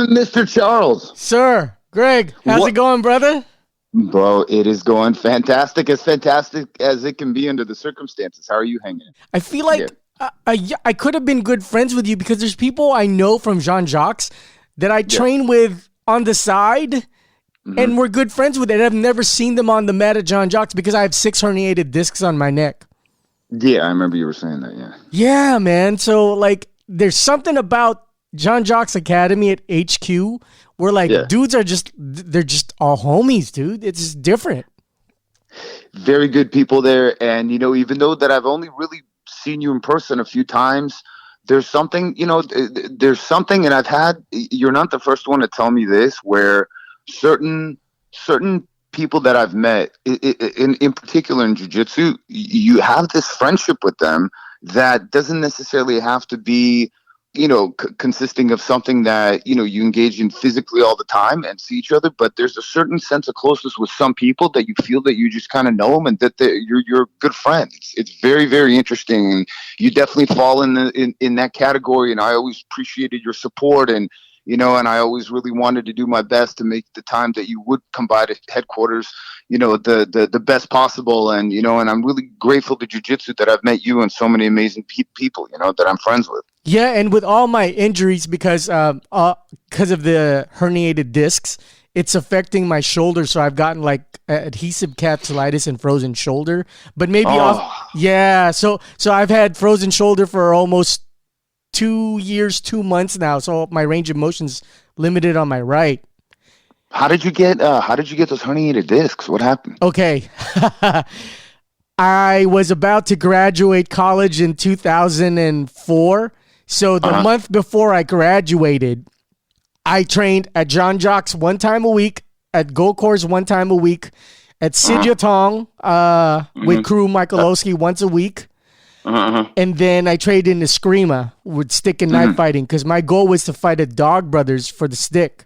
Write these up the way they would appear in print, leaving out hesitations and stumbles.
Mr. Charles. Sir, Greg, how's it going, brother? Bro, it is going fantastic as it can be under the circumstances. How are you hanging? I feel like I could have been good friends with you because there's people I know from Jacques that I train with on the side, and we're good friends with it. I've never seen them on the mat at Jacques because I have 6 herniated discs on my neck. Yeah, I remember you were saying that, yeah. Yeah, man. So, like, there's something about Jacques Academy at HQ where, like, dudes they're just all homies, dude. It's just different. Very good people there. And, even though that I've only really seen you in person a few times, there's something, and you're not the first one to tell me this, where certain people that I've met, in particular in jiu-jitsu, you have this friendship with them that doesn't necessarily have to be, consisting of something that, you engage in physically all the time and see each other. But there's a certain sense of closeness with some people that you feel that you just kind of know them and that you're good friends. It's very, very interesting. And you definitely fall in that category. And I always appreciated your support, and I always really wanted to do my best to make the time that you would come by to headquarters, the best possible. And, and I'm really grateful to jiu-jitsu that I've met you and so many amazing people, that I'm friends with. Yeah, and with all my injuries, because of the herniated discs, it's affecting my shoulder. So I've gotten like adhesive capsulitis and frozen shoulder. But maybe So I've had frozen shoulder for almost 2 years, 2 months now. So my range of motion's limited on my right. How did you get those herniated discs? What happened? Okay. I was about to graduate college in 2004. So the month before I graduated, I trained at Jacques 1 time a week, at Gokors 1 time a week, at Sidyatong with crew Michalowski once a week. And then I trained in Eskrima with stick and knife fighting because my goal was to fight at Dog Brothers for the stick.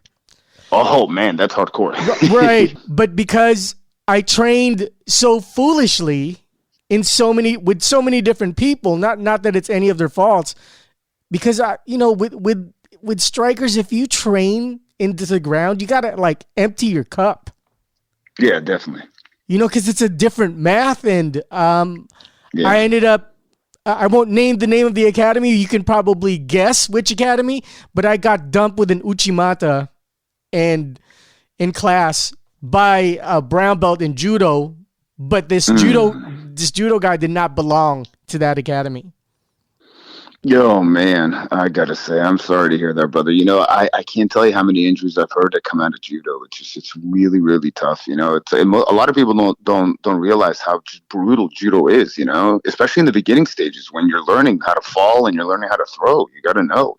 Oh, man, that's hardcore. Right. But because I trained so foolishly with so many different people, not that it's any of their faults, because with strikers, if you train into the ground, you gotta like empty your cup. Yeah, definitely. Because it's a different math, and I ended up. I won't name the name of the academy. You can probably guess which academy, but I got dumped with an uchimata, and in class by a brown belt in judo. But this judo guy did not belong to that academy. Yo, man, I gotta say, I'm sorry to hear that, brother. I can't tell you how many injuries I've heard that come out of judo. It's really, really tough. A lot of people don't realize how brutal judo is. Especially in the beginning stages when you're learning how to fall and you're learning how to throw. You got to know.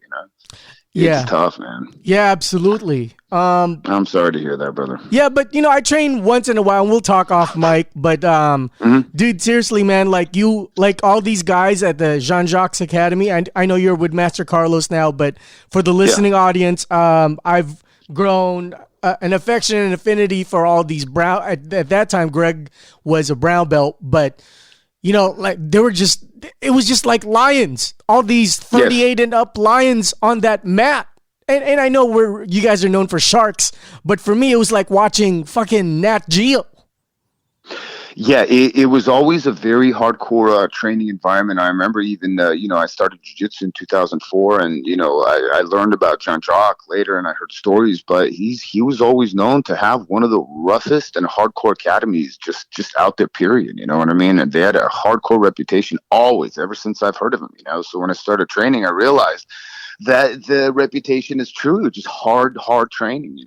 It's tough, man. Yeah, absolutely. I'm sorry to hear that, brother. Yeah, but I train once in a while, and we'll talk off mic. But dude, seriously, man, like all these guys at the Jacques Academy. I know you're with Master Carlos now, but for the listening audience, I've grown an affection and affinity for all these brown. At that time, Greg was a brown belt, but it was just like lions, all these 38 and up lions on that mat. And I know you guys are known for sharks, but for me, it was like watching fucking Nat Geo. Yeah, it was always a very hardcore training environment. I remember even, I started jiu-jitsu in 2004, and, I learned about Jacques later, and I heard stories, but he was always known to have one of the roughest and hardcore academies just out there, period. You know what I mean? And they had a hardcore reputation always, ever since I've heard of him, So when I started training, I realized that the reputation is true, just hard training,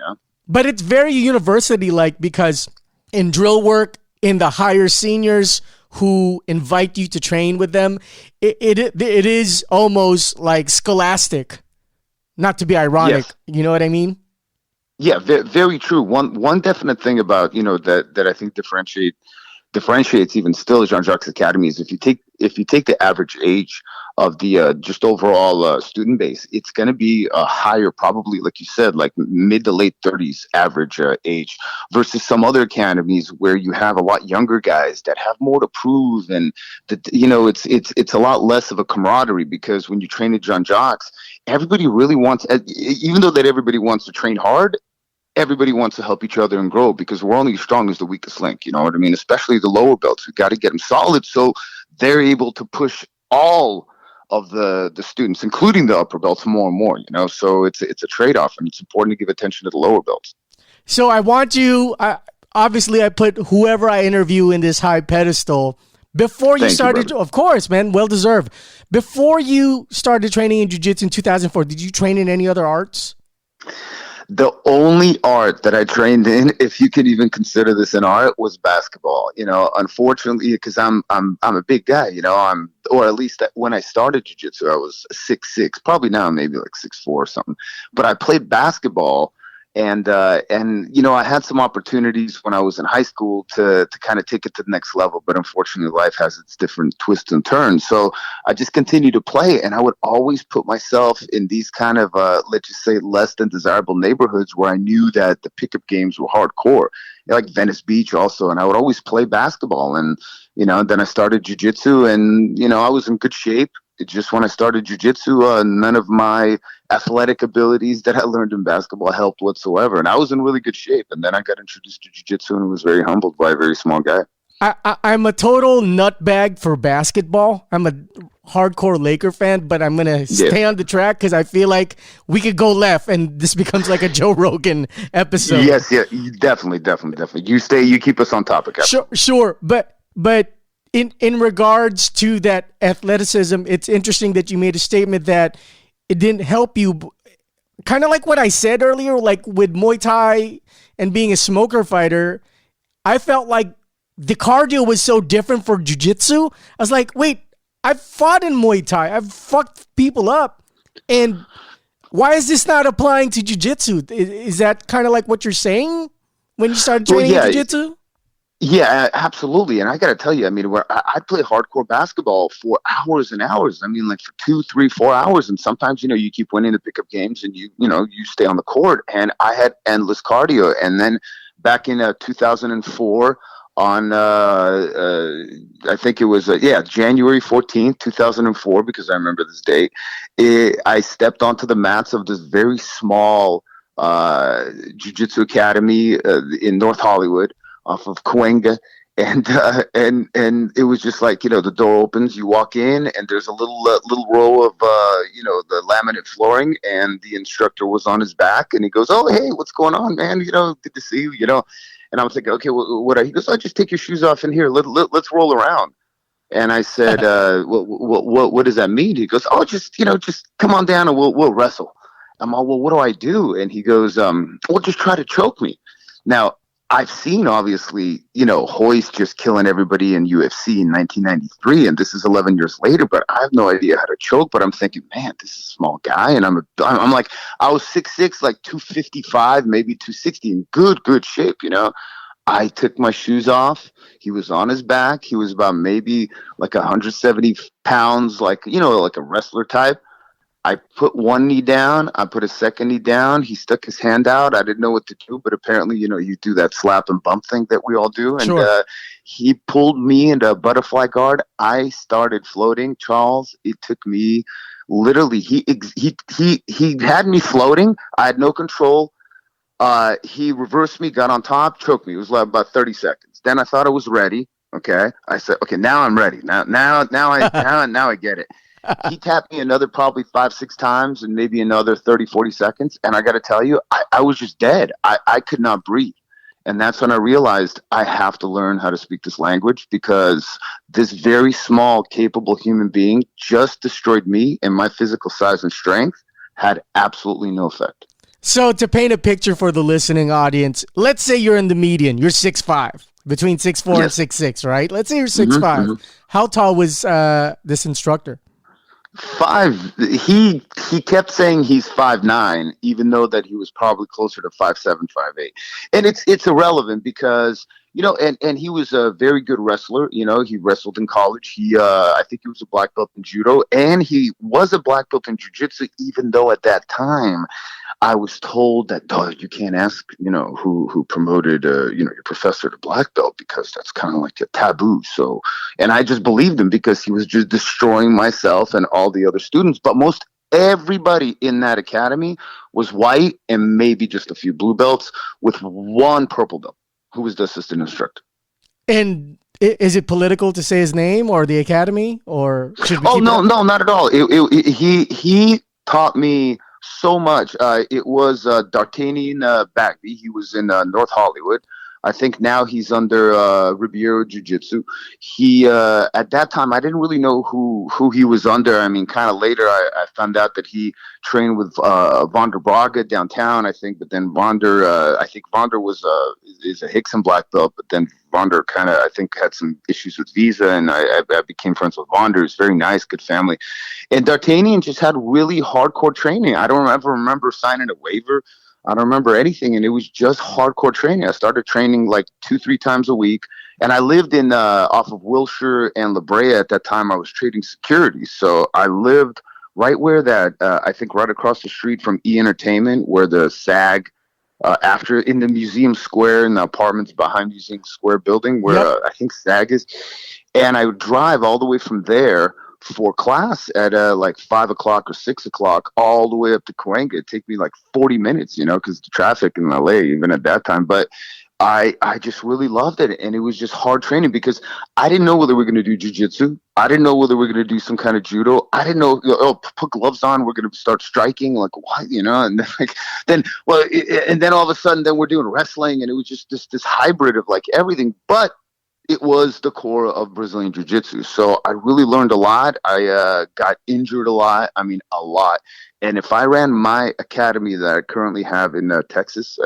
But it's very university-like because in drill work, in the higher seniors who invite you to train with them, it is almost like scholastic, not to be ironic. Yes. You know what I mean? Yeah, very true. One definite thing about, that I think differentiates even still Jacques Academy is if you take the average age of the just overall student base, it's going to be higher, probably, like you said, like mid to late 30s average age, versus some other academies where you have a lot younger guys that have more to prove, and that, it's a lot less of a camaraderie, because when you train at John Jacques, everybody really wants, even though that everybody wants to train hard, everybody wants to help each other and grow, because we're only as strong as the weakest link. You know what I mean? Especially the lower belts, we got to get them solid so they're able to push all of the students, including the upper belts, more and more. So it's a trade off, and it's important to give attention to the lower belts. So I want you. Obviously, I put whoever I interview in this high pedestal. Before you started, of course, man, well deserved. Before you started training in jiu-jitsu in 2004, did you train in any other arts? The only art that I trained in, if you could even consider this an art, was basketball. Unfortunately, because I'm a big guy. Or at least when I started jiu-jitsu, I was 6'6". Probably now maybe like 6'4" or something. But I played basketball, and I had some opportunities when I was in high school to kind of take it to the next level. But unfortunately, life has its different twists and turns. So I just continued to play, and I would always put myself in these kind of, let's just say, less than desirable neighborhoods where I knew that the pickup games were hardcore, like Venice Beach also. And I would always play basketball. And, then I started jiu-jitsu, and, I was in good shape. It's just when I started jiu-jitsu, none of my athletic abilities that I learned in basketball helped whatsoever. And I was in really good shape. And then I got introduced to jiu-jitsu and was very humbled by a very small guy. I'm a total nutbag for basketball. I'm a hardcore Laker fan, but I'm going to stay on the track because I feel like we could go left and this becomes like a Joe Rogan episode. Yes, yeah, definitely. You keep us on topic. Sure. But in regards to that athleticism, it's interesting that you made a statement that it didn't help you. Kind of like what I said earlier, like with Muay Thai and being a smoker fighter, I felt like the cardio was so different for jiu-jitsu. I was like, wait, I've fought in Muay Thai. I've fucked people up. And why is this not applying to jiu-jitsu? Is that kind of like what you're saying when you started training in jiu-jitsu? Yeah, absolutely. And I got to tell you, I mean, I play hardcore basketball for hours and hours. I mean, like for 2, 3, 4 hours. And sometimes, you keep winning the pickup games and you stay on the court. And I had endless cardio. And then back in 2004 on, I think it was, January 14th, 2004, because I remember this date, I stepped onto the mats of this very small jiu-jitsu academy in North Hollywood, off of Cahuenga, and it was just like, the door opens, you walk in, and there's a little row of the laminate flooring, and the instructor was on his back, and he goes, "Oh, hey, what's going on, man? Good to see you." And I was thinking, okay, what? He goes, "Oh, just take your shoes off in here. Let's roll around." And I said, what does that mean? He goes, "Oh, just come on down and we'll wrestle." I'm all, "Well, what do I do?" And he goes, "Well, just try to choke me." Now, I've seen, obviously, Hoist just killing everybody in UFC in 1993, and this is 11 years later, but I have no idea how to choke. But I'm thinking, man, this is a small guy, and I'm like, I was 6'6", like 255, maybe 260, in good shape, I took my shoes off. He was on his back. He was about maybe like 170 pounds, like a wrestler type. I put one knee down. I put a second knee down. He stuck his hand out. I didn't know what to do, but apparently, you do that slap and bump thing that we all do. And sure. He pulled me into a butterfly guard. I started floating, Charles. It took me literally. He had me floating. I had no control. He reversed me, got on top, choked me. It was like about 30 seconds. Then I thought I was ready. Okay, I said, okay, now I'm ready. Now I get it. He tapped me another probably 5, 6 times and maybe another 30, 40 seconds. And I got to tell you, I was just dead. I could not breathe. And that's when I realized I have to learn how to speak this language, because this very small, capable human being just destroyed me, and my physical size and strength had absolutely no effect. So to paint a picture for the listening audience, let's say you're in the median. You're 6'5", between 6'4" and 6'6", right? Let's say you're 6'5". Mm-hmm. How tall was this instructor? 5. He kept saying he's 5'9", even though that he was probably closer to 5'7", 5'8". And it's irrelevant, because and he was a very good wrestler. He wrestled in college. I think he was a black belt in judo, and he was a black belt in jiu-jitsu, even though at that time I was told that, oh, you can't ask, who promoted, your professor to black belt, because that's kind of like a taboo. So, and I just believed him because he was just destroying myself and all the other students. But most everybody in that academy was white and maybe just a few blue belts with one purple belt who was the assistant instructor. And is it political to say his name or the academy, or should we? Oh, no, not at all. He taught me so much. It was D'Artagnan Bagby. He was in North Hollywood. I think now he's under Ribeiro Jiu-Jitsu. He at that time I didn't really know who he was under. I mean, kind of later I found out that he trained with Vander Braga downtown, I think. But then I think Vander is a Hickson black belt. But then Vander kind of, I think, had some issues with visa, and I became friends with Vander. He's very nice, good family. And D'Artagnan just had really hardcore training. I don't ever remember signing a waiver. I don't remember anything, and it was just hardcore training. I started training like 2-3 times a week, and I lived in off of Wilshire and La Brea at that time. I was trading securities, so I lived right where that I think right across the street from E Entertainment, where the SAG after in the Museum Square, in the apartments behind Museum Square building, where Yep. I think SAG is, and I would drive all the way from there for class at like 5 o'clock or 6 o'clock all the way up to Cahuenga. It'd take me like 40 minutes, because the traffic in LA, even at that time. But I just really loved it. And it was just hard training because I didn't know whether we were going to do jiu-jitsu. I didn't know whether we were going to do some kind of judo. I didn't know, put gloves on, we're going to start striking. Like, what, and and then all of a sudden, then we're doing wrestling. And it was just this hybrid of like everything. But it was the core of Brazilian Jiu-Jitsu. So I really learned a lot. I got injured a lot. I mean, a lot. And if I ran my academy that I currently have in Texas,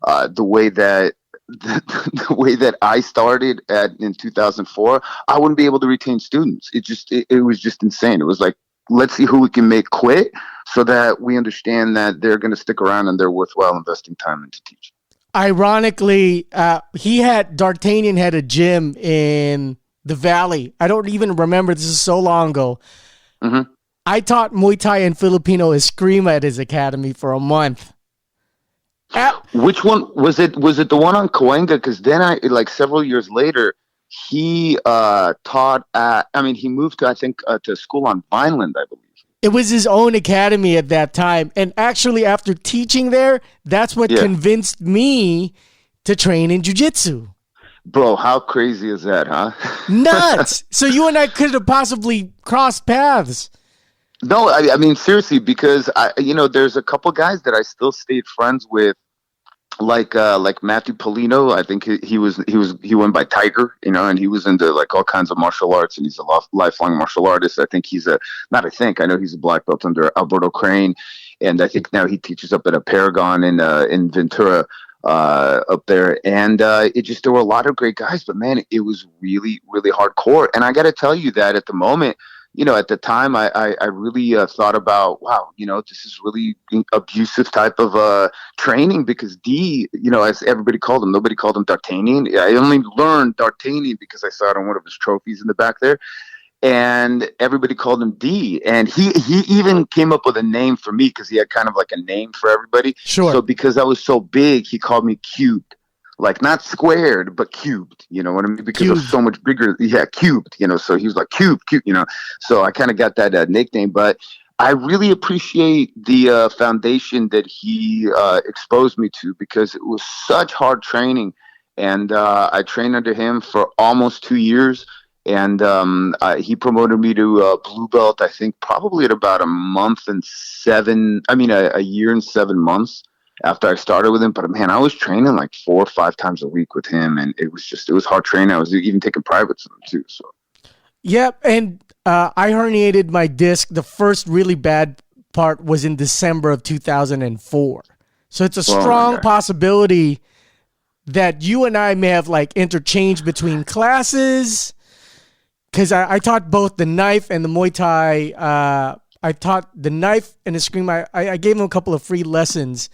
the way that the way that I started in 2004, I wouldn't be able to retain students. It was just insane. It was like, let's see who we can make quit so that we understand that they're going to stick around and they're worthwhile investing time into teaching. Ironically, D'Artagnan had a gym in the Valley. I don't even remember. This is so long ago. Mm-hmm. I taught Muay Thai and Filipino Eskrima at his academy for a month. Which one was it? Was it the one on Cahuenga? Because then several years later, he taught at, he moved to, I think, to school on Vineland, I believe. It was his own academy at that time. And actually, after teaching there, that's what convinced me to train in jiu-jitsu. Bro, how crazy is that, huh? Nuts. So you and I could have possibly crossed paths. No, I mean, seriously, because there's a couple guys that I still stayed friends with, like Matthew Polino. I think he went by Tiger, and he was into like all kinds of martial arts, and he's a lifelong martial artist. I know he's a black belt under Alberto Crane, and I think now he teaches up at a Paragon in Ventura up there. And there were a lot of great guys, but man, it was really, really hardcore. And I got to tell you that at the moment, at the time, I really thought about, wow, this is really abusive type of training, because as everybody called him, nobody called him D'Artagnan. I only learned D'Artagnan because I saw it on one of his trophies in the back there. And everybody called him D. And he even came up with a name for me because he had kind of like a name for everybody. Sure. So because I was so big, he called me Cubed. Like not squared, but cubed, you know what I mean? Because it was so much bigger. Yeah, cubed, so he was like cube, So I kind of got that nickname, but I really appreciate the foundation that he exposed me to, because it was such hard training. And I trained under him for almost 2 years. And he promoted me to blue belt, I think probably at about a year and 7 months after I started with him. But man, I was training like 4 or 5 times a week with him, and it was hard training. I was even taking privates with him too. So, yep. And I herniated my disc. The first really bad part was in December of 2004. So it's a strong possibility that you and I may have like interchanged between classes, because I taught both the knife and the Muay Thai. I taught the knife and the Eskrima. I gave him a couple of free lessons.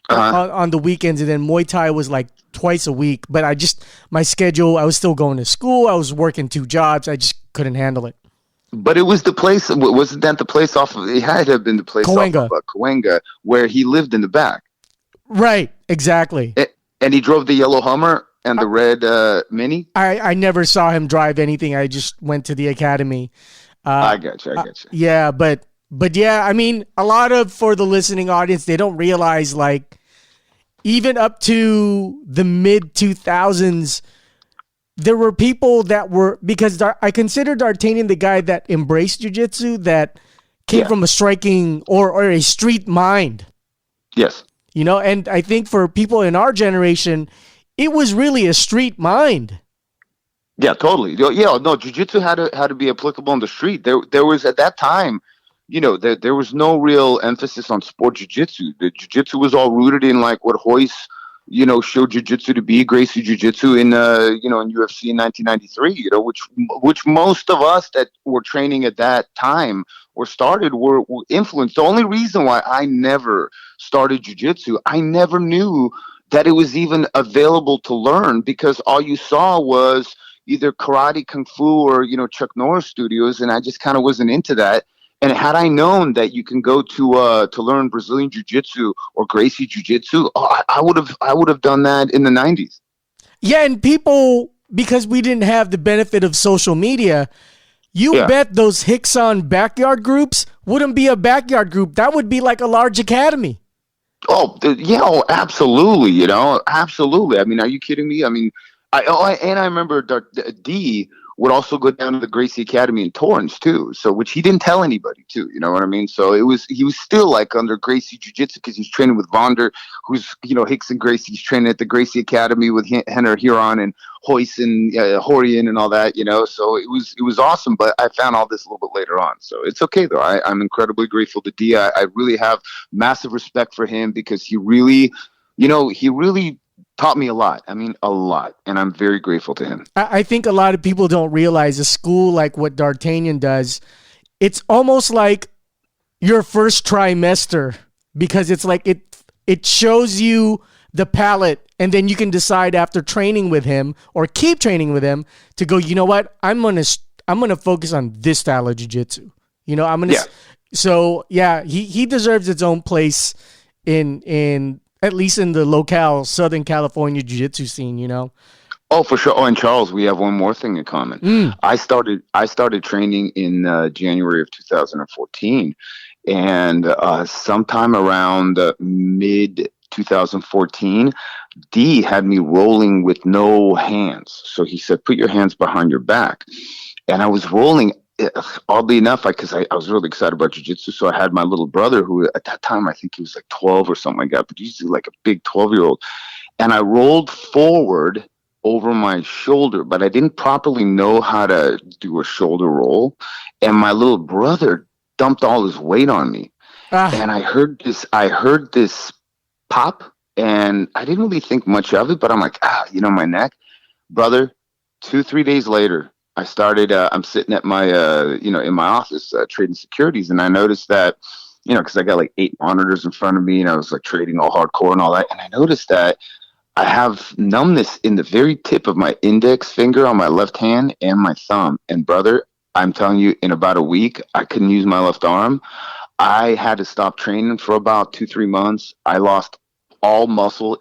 Uh-huh. on the weekends, and then Muay Thai was like twice a week. But my schedule, I was still going to school. I was working 2 jobs. I just couldn't handle it. But it was the place. Wasn't that the place off of? It had to have been the place off of Cahuenga. Cahuenga where he lived in the back. Right, exactly. And he drove the yellow Hummer and the red Mini. I never saw him drive anything. I just went to the academy. I got you. Yeah, but yeah, I mean, for the listening audience, they don't realize, like, even up to the mid 2000s, there were people that were, because I consider D'Artagnan the guy that embraced jiu-jitsu, that came from a striking or a street mind. Yes. You know, and I think for people in our generation, it was really a street mind. Yeah, totally. Yeah, no, jiu-jitsu had to be applicable on the street. There was at that time, there was no real emphasis on sport jiu-jitsu. The jiu-jitsu was all rooted in like what Royce, showed jiu-jitsu to be, Gracie jiu-jitsu in UFC in 1993, which most of us that were training at that time or started were influenced. The only reason why I never started jiu-jitsu, I never knew that it was even available to learn, because all you saw was either karate, kung fu, or, Chuck Norris studios. And I just kind of wasn't into that. And had I known that you can go to learn Brazilian jiu-jitsu or Gracie jiu-jitsu, I would have done that in the 90s. Yeah, and people, because we didn't have the benefit of social media, bet those Hickson backyard groups wouldn't be a backyard group. That would be like a large academy. Oh, yeah, absolutely, absolutely. I mean, are you kidding me? I mean, I remember D would also go down to the Gracie Academy in Torrance too. So, which he didn't tell anybody too. You know what I mean? So he was still like under Gracie Jiu-Jitsu, because he's training with Vonder, who's Hicks and Gracie. He's training at the Gracie Academy with Henner Huron and Hoyce and Horian and all that. So it was awesome. But I found all this a little bit later on. So it's okay though. I'm incredibly grateful to D. I really have massive respect for him, because he really taught me a lot. I mean, a lot. And I'm very grateful to him. I think a lot of people don't realize a school like what D'Artagnan does, it's almost like your first trimester, because it's like it shows you the palette, and then you can decide after training with him or keep training with him to go, you know what? I'm going to focus on this style of jiu-jitsu. So yeah, he deserves its own place in at least in the locale Southern California jiu-jitsu scene, Oh, for sure. Oh, and Charles, we have one more thing in common. I started training in January of 2014, and sometime around mid 2014, D had me rolling with no hands. So he said, "Put your hands behind your back," and I was rolling. Oddly enough, because I was really excited about jiu-jitsu, so I had my little brother, who at that time I think he was like 12 or something like that, but he's like a big 12-year-old, and I rolled forward over my shoulder, but I didn't properly know how to do a shoulder roll, and my little brother dumped all his weight on me, and I heard this pop, and I didn't really think much of it, but I'm like, my neck, brother. 2-3 days later, I started, I'm sitting at my, in my office trading securities. And I noticed that, because I got like 8 monitors in front of me, and I was like trading all hardcore and all that. And I noticed that I have numbness in the very tip of my index finger on my left hand and my thumb. And brother, I'm telling you, in about a week, I couldn't use my left arm. I had to stop training for about 2-3 months. I lost all muscle.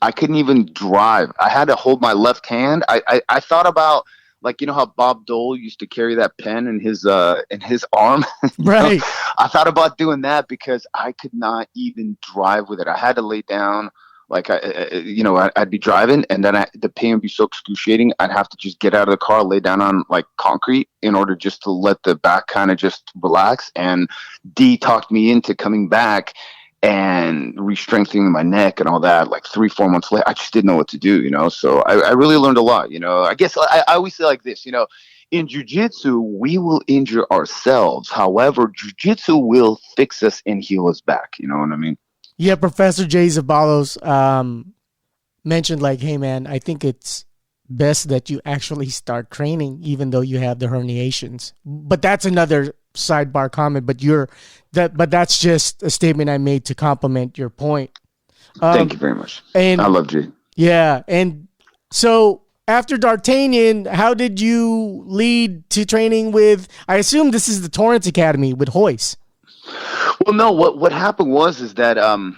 I couldn't even drive. I had to hold my left hand. I thought about, like, how Bob Dole used to carry that pen in his arm. Right. I thought about doing that, because I could not even drive with it. I had to lay down. Like, I'd be driving, and then the pain would be so excruciating, I'd have to just get out of the car, lay down on like concrete in order just to let the back kind of just relax. And D talked me into coming back and re-strengthening my neck and all that. Like 3-4 months later, I just didn't know what to do, So I really learned a lot, I guess I always say like this, in jiu-jitsu, we will injure ourselves. However, jiu-jitsu will fix us and heal us back. You know what I mean? Yeah, Professor Jay Zabalos mentioned, like, hey man, I think it's best that you actually start training even though you have the herniations. But that's another sidebar comment, but that's just a statement I made to complement your point. Thank you very much. I And love G. yeah, and so after D'Artagnan, how did you lead to training with? I assume this is the Torrance Academy with Hoist. Well, no. What happened was is that I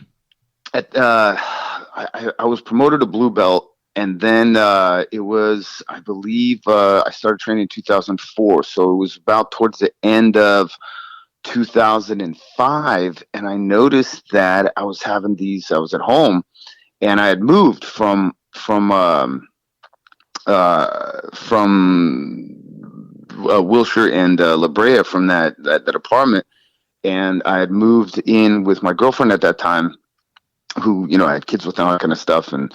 was promoted to blue belt, and then it was, I believe, I started training in 2004. So it was about towards the end of 2005, and I noticed that I was having these. I was at home, and I had moved from Wilshire and La Brea from that apartment, and I had moved in with my girlfriend at that time, who I had kids with and all that kind of stuff, and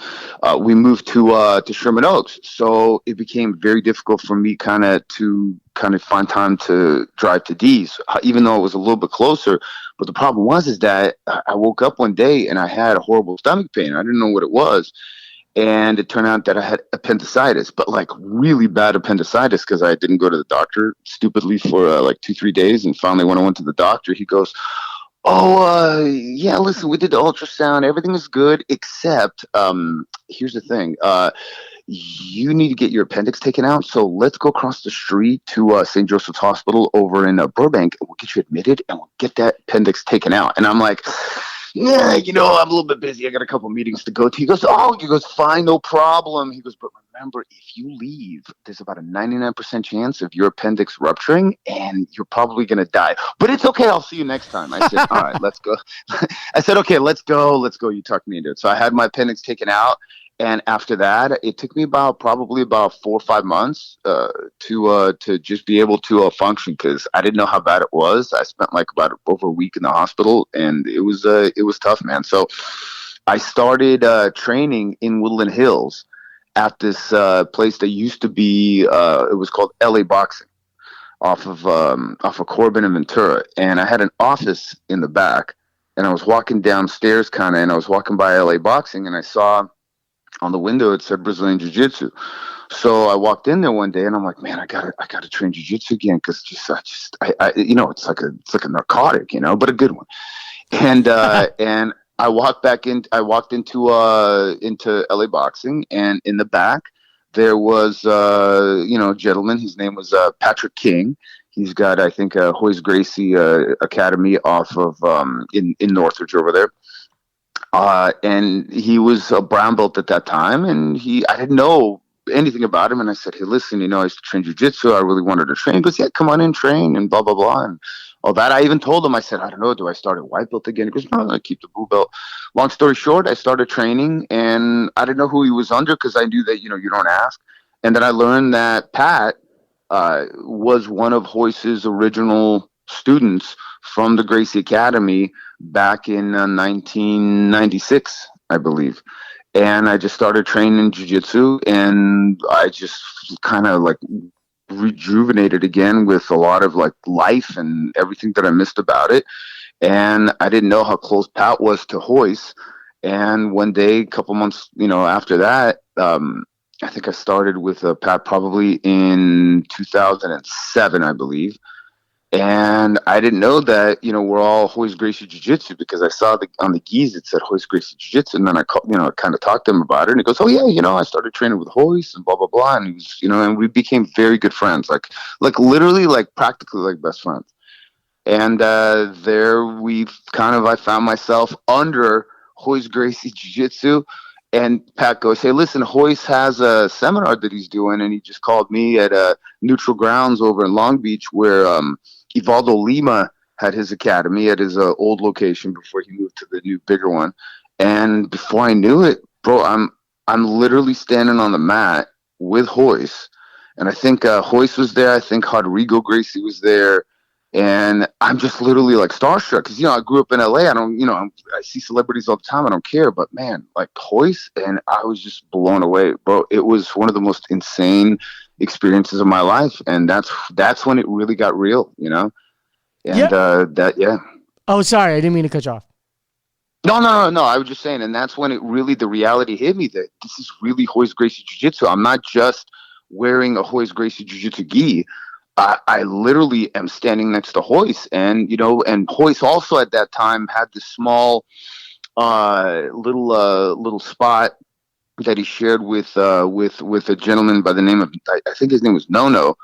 we moved to Sherman Oaks. So it became very difficult for me to find time to drive to D's, even though it was a little bit closer. But the problem was is that I woke up one day and I had a horrible stomach pain. I didn't know what it was. And it turned out that I had appendicitis, but like really bad appendicitis, because I didn't go to the doctor stupidly for like 2-3 days. And finally, when I went to the doctor, he goes, "Oh, yeah, listen, we did the ultrasound. Everything is good, except here's the thing. You need to get your appendix taken out. So let's go across the street to St. Joseph's Hospital over in Burbank, and we'll get you admitted, and we'll get that appendix taken out." And I'm like, "Yeah, I'm a little bit busy. I got a couple meetings to go to." He goes, "Fine, no problem." He goes, "But remember, if you leave, there's about a 99% chance of your appendix rupturing, and you're probably going to die. But it's okay. I'll see you next time." I said, "All right, let's go." I said, "Okay, let's go. You talked me into it." So I had my appendix taken out. And after that, it took me probably about 4 or 5 months to just be able to function, because I didn't know how bad it was. I spent like about over a week in the hospital, and it was tough, man. So I started training in Woodland Hills at this place that used to be it was called LA Boxing, off of Corbin and Ventura, and I had an office in the back, and I was walking downstairs and I was walking by LA Boxing, and I saw on the window it said Brazilian Jiu-Jitsu. So I walked in there one day, and I'm like, "Man, I gotta train Jiu-Jitsu again, because it's like a narcotic, but a good one." And and I walked into LA Boxing, and in the back there was a gentleman. His name was Patrick King. He's got, I think, a Hoist Gracie Academy off of in Northridge over there. And he was a brown belt at that time, and I didn't know anything about him. And I said, "Hey, listen, I used to train jiu-jitsu. I really wanted to train." He goes, "Yeah, come on in, train," and blah, blah, blah. And all that. I even told him, I said, "I don't know, do I start at white belt again?" He goes, "No, I keep the blue belt." Long story short, I started training, and I didn't know who he was under, because I knew that, you don't ask. And then I learned that Pat was one of Hoist's original students from the Gracie Academy back in 1996, I believe. And I just started training jiu-jitsu, and I just kind of like rejuvenated again with a lot of like life and everything that I missed about it. And I didn't know how close Pat was to Hoist. And one day, a couple months, after that, I think I started with Pat probably in 2007, I believe. And I didn't know that, we're all Hoist Gracie Jiu-Jitsu, because I saw on the gis it said Hoist Gracie Jiu-Jitsu. And then I kind of talked to him about it. And he goes, "Oh, yeah, I started training with Hoist and blah, blah, blah." And he was, and we became very good friends, like literally, like practically like best friends. And there I found myself under Hoist Gracie Jiu-Jitsu. And Pat goes, "Hey, listen, Hoist has a seminar that he's doing." And he just called me at Neutral Grounds over in Long Beach, where Evaldo Lima had his academy at his old location before he moved to the new, bigger one. And before I knew it, bro, I'm literally standing on the mat with Hoist. And I think Hoist was there. I think Rodrigo Gracie was there. And I'm just literally like starstruck, because I grew up in LA. I don't, I see celebrities all the time. I don't care, but man, like Hoist, and I was just blown away, bro. It was one of the most insane experiences of my life, and that's when it really got real, And yeah. Oh, sorry, I didn't mean to cut you off. No. I was just saying, and that's when the reality hit me that this is really Hoist Gracie Jiu-Jitsu. I'm not just wearing a Hoist Gracie Jiu-Jitsu gi. I literally am standing next to Hoist, and and Hoist also at that time had this small little spot that he shared with a gentleman by the name of, I think his name was Nono,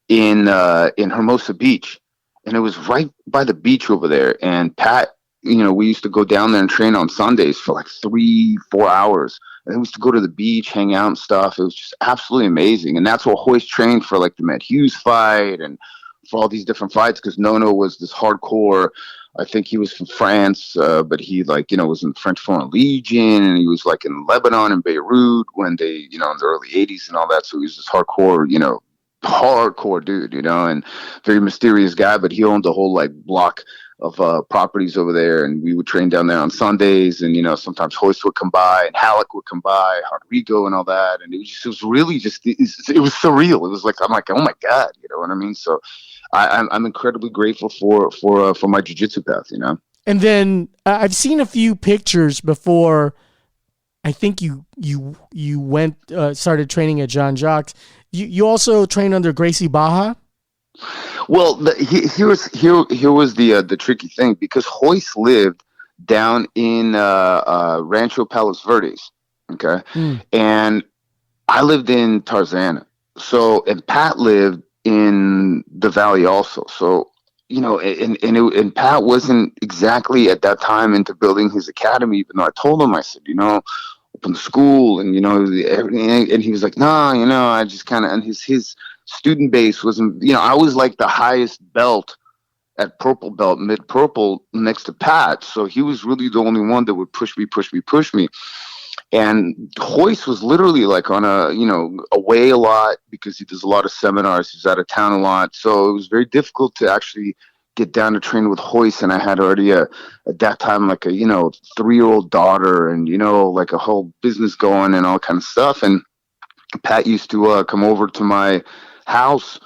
in Hermosa Beach, and it was right by the beach over there. And Pat, we used to go down there and train on Sundays for like 3-4 hours. And we used to go to the beach, hang out and stuff. It was just absolutely amazing. And that's what Hoist trained for, like the Matt Hughes fight and for all these different fights, because Nono was this hardcore. I think he was from France, but he was in the French Foreign Legion, and he was like in Lebanon and Beirut when they, in the early '80s and all that. So he was this hardcore dude, and very mysterious guy. But he owned a whole like block of properties over there, and we would train down there on Sundays. And sometimes Hoist would come by, and Halleck would come by, Rodrigo, and all that. And it was really just it was surreal. It was like, I'm like, oh my god, you know what I mean? So I'm incredibly grateful for my jiu-jitsu path, And then I've seen a few pictures before. I think you went started training at Jacques. You also trained under Gracie Barra. Well, here was the tricky thing, because Hoist lived down in Rancho Palos Verdes, okay, and I lived in Tarzana. So, and Pat lived in the Valley also. So, and Pat wasn't exactly at that time into building his academy, even though I told him, I said, open the school, and everything. And he was like, no, I just kind of, and his student base wasn't, I was like the highest belt at purple belt, mid purple, next to Pat. So he was really the only one that would push me. And Hoist was literally like on away a lot, because he does a lot of seminars. He's out of town a lot. So it was very difficult to actually get down to train with Hoist. And I had already at that time, like a, 3-year-old daughter, and, like a whole business going and all kind of stuff. And Pat used to come over to my house,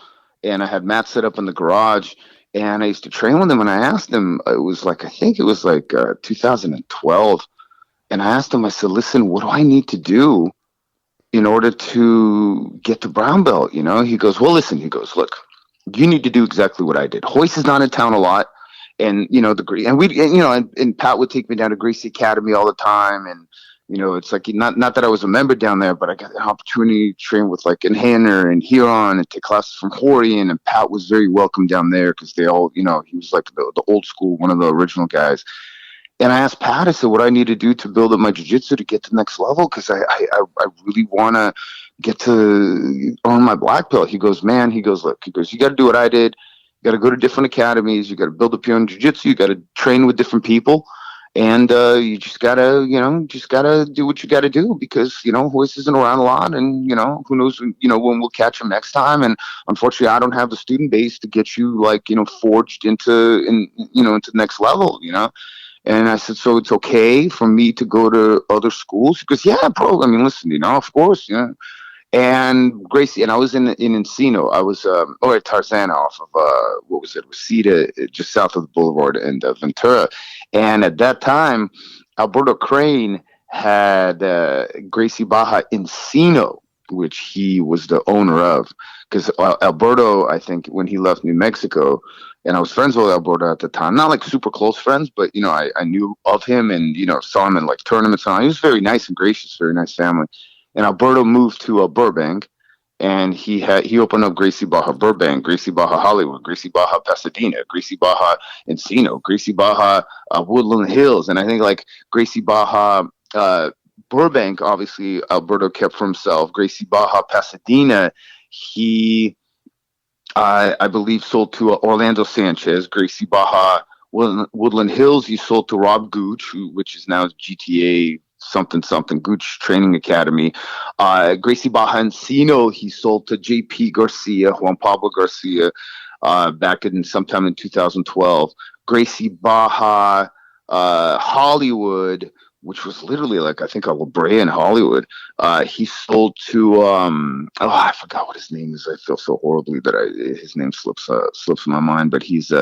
and I had Matt set up in the garage, and I used to train with him. And I asked him, I think it was like 2012. And I asked him, I said, listen, what do I need to do in order to get the brown belt? He goes, well, listen, look, you need to do exactly what I did. Hoist is not in town a lot. And, and Pat would take me down to Gracie Academy all the time. And, it's like, not that I was a member down there, but I got an opportunity to train with like Hanner and Huron and take classes from Horian. And Pat was very welcome down there, because they all, he was like the old school, one of the original guys. And I asked Pat, I said, what I need to do to build up my jiu-jitsu to get to the next level, because I really want to get to earn my black belt. He goes, look, you got to do what I did. You got to go to different academies. You got to build up your own jiu-jitsu. You got to train with different people. And you just got to, do what you got to do, because, Hoist isn't around a lot. And, who knows, when we'll catch him next time. And unfortunately, I don't have the student base to get you, like, forged into the next level, And I said, so it's okay for me to go to other schools? He goes, yeah, bro. I mean, listen, of course, And Gracie, and I was in Encino. I was, at Tarzana, off of, Reseda, just south of the Boulevard, and Ventura. And at that time, Alberto Crane had Gracie Barra Encino, which he was the owner of. Because Alberto, I think, when he left New Mexico, and I was friends with Alberto at the time, not like super close friends, but, I knew of him, and, saw him in like tournaments. And he was very nice and gracious, very nice family. And Alberto moved to Burbank, and he opened up Gracie Barra Burbank, Gracie Barra Hollywood, Gracie Barra Pasadena, Gracie Barra Encino, Gracie Barra Woodland Hills. And I think like Gracie Barra Burbank, obviously Alberto kept for himself. Gracie Barra Pasadena, he I believe sold to Orlando Sanchez. Gracie Barra Woodland Hills, he sold to Rob Gooch, which is now GTA something Gooch Training Academy. Gracie Barra Encino, he sold to JP Garcia, Juan Pablo Garcia, back in sometime in 2012. Gracie Barra Hollywood, which was literally like, I think, a La Brea in Hollywood. He sold to, I forgot what his name is. I feel so horribly that his name slips my mind, but he's,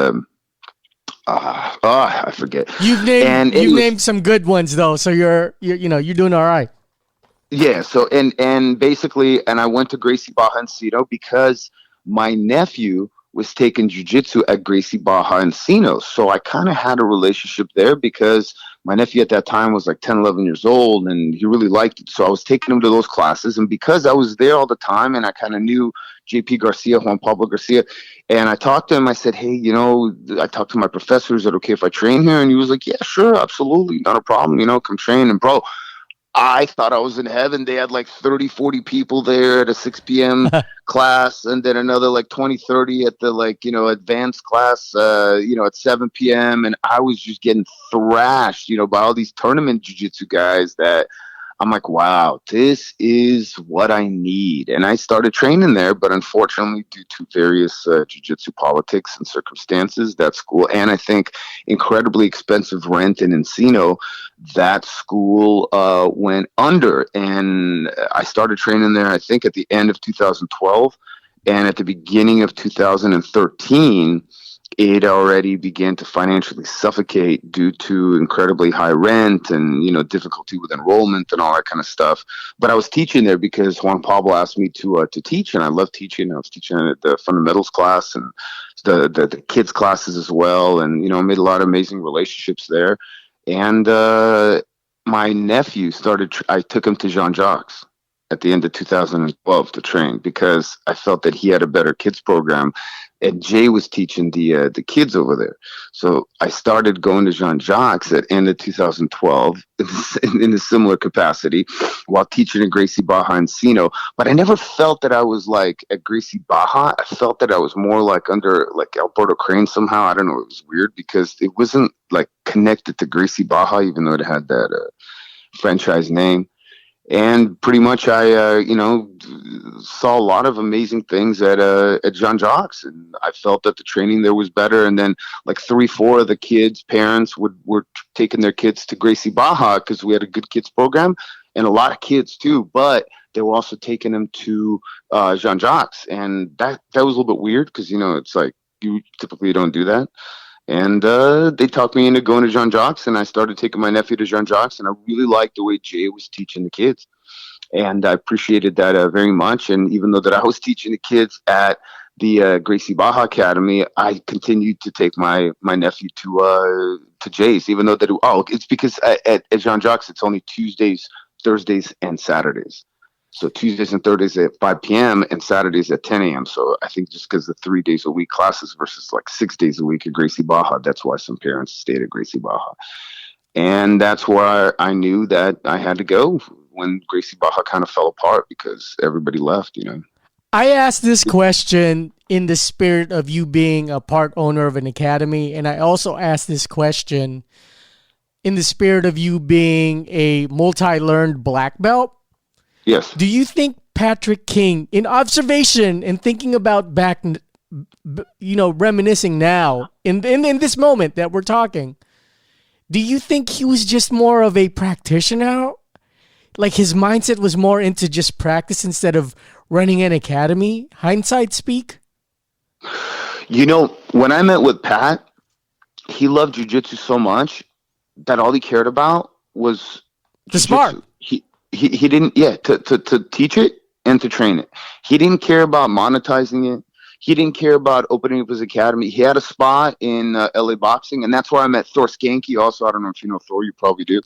I forget. You've named some good ones though. So you're doing all right. Yeah. So, and basically, and I went to Gracie Barra Encino because my nephew was taking jiu-jitsu at Gracie Barra Encinos. So I kind of had a relationship there because my nephew at that time was like 10, 11 years old, and he really liked it. So I was taking him to those classes. And because I was there all the time and I kind of knew JP Garcia, Juan Pablo Garcia, and I talked to him, I said, hey, I talked to my professor, is it okay if I train here? And he was like, yeah, sure, absolutely, not a problem, come train. And bro, I thought I was in heaven. They had like 30, 40 people there at a 6 p.m. class, and then another like 20, 30 at the advanced class, at 7 p.m. And I was just getting thrashed, by all these tournament jiu-jitsu guys that I'm like, wow, this is what I need. And I started training there, but unfortunately, due to various jiu-jitsu politics and circumstances, that school, and I think incredibly expensive rent in Encino, that school went under. And I started training there, I think, at the end of 2012. And at the beginning of 2013, it already began to financially suffocate due to incredibly high rent and, difficulty with enrollment and all that kind of stuff. But I was teaching there because Juan Pablo asked me to teach, and I love teaching. I was teaching at the fundamentals class and the kids classes as well. And, made a lot of amazing relationships there. And my nephew I took him to Jacques at the end of 2012 to train because I felt that he had a better kids program. And Jay was teaching the kids over there. So I started going to Jacques at end of 2012 in a similar capacity while teaching at Gracie Barra Encino. But I never felt that I was like at Gracie Barra. I felt that I was more like under like Alberto Crane somehow. I don't know. It was weird because it wasn't like connected to Gracie Barra, even though it had that franchise name. And pretty much I, saw a lot of amazing things at Jacques, and I felt that the training there was better. And then like 3-4 of the kids' parents were taking their kids to Gracie Barra because we had a good kids program and a lot of kids too, but they were also taking them to Jacques. And that was a little bit weird because, it's like you typically don't do that. And they talked me into going to Jacques, and I started taking my nephew to Jacques, and I really liked the way Jay was teaching the kids. And I appreciated that very much. And even though that I was teaching the kids at the Gracie Barra Academy, I continued to take my nephew to Jay's, even though it's because at Jacques, it's only Tuesdays, Thursdays, and Saturdays. So Tuesdays and Thursdays at 5 p.m. and Saturdays at 10 a.m. So I think just because the 3 days a week classes versus like 6 days a week at Gracie Barra, that's why some parents stayed at Gracie Barra. And that's where I knew that I had to go when Gracie Barra kind of fell apart because everybody left, I asked this question in the spirit of you being a part owner of an academy, and I also asked this question in the spirit of you being a multi-learned black belt. Yes. Do you think Patrick King, in observation and thinking about back, reminiscing now, in this moment that we're talking, do you think he was just more of a practitioner? Like his mindset was more into just practice instead of running an academy? Hindsight speak? When I met with Pat, he loved jiu-jitsu so much that all he cared about was the smart. He didn't, to teach it and to train it. He didn't care about monetizing it. He didn't care about opening up his academy. He had a spot in LA Boxing, and that's where I met Thor Skanke. Also, I don't know if you know Thor, you probably do.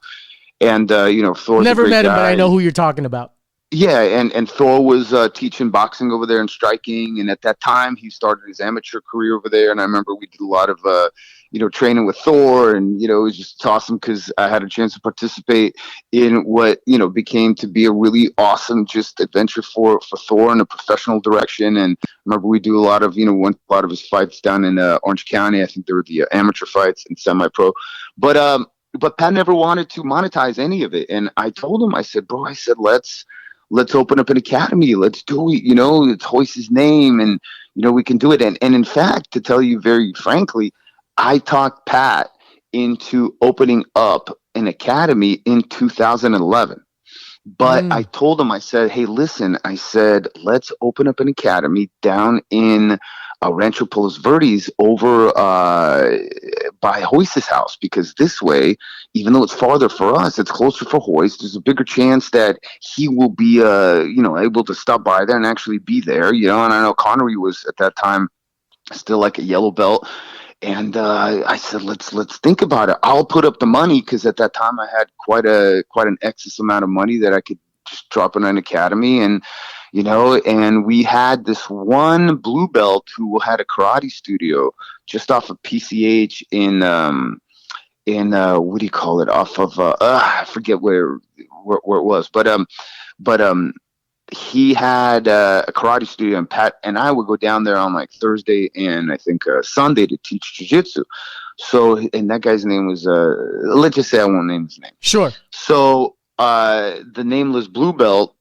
And, Thor's never met him, but I know who you're talking about. Yeah, and Thor was teaching boxing over there and striking, and at that time he started his amateur career over there. And I remember we did a lot of training with Thor, and it was just awesome because I had a chance to participate in what became to be a really awesome just adventure for Thor in a professional direction. And I remember we do a lot of went a lot of his fights down in Orange County. I think they were the amateur fights and semi-pro, but Pat never wanted to monetize any of it. And I told him, I said, bro, let's open up an academy. Let's do it. Let's hoist his name, and we can do it. And in fact, to tell you very frankly, I talked Pat into opening up an academy in 2011. But I told him, I said, hey, listen, I said, let's open up an academy down in Rancho Palos Verdes over by Hoist's house, because this way, even though it's farther for us, it's closer for Hoist. There's a bigger chance that he will be, able to stop by there and actually be there, And I know Connery was at that time still like a yellow belt. And I said, let's think about it. I'll put up the money because at that time I had quite an excess amount of money that I could just drop in an academy, and and we had this one blue belt who had a karate studio just off of PCH in what do you call it, off of I forget where it was, but he had a karate studio, and Pat and I would go down there on like Thursday and I think Sunday to teach jiu-jitsu. So, and that guy's name was let's just say I won't name his name. Sure. So the nameless blue belt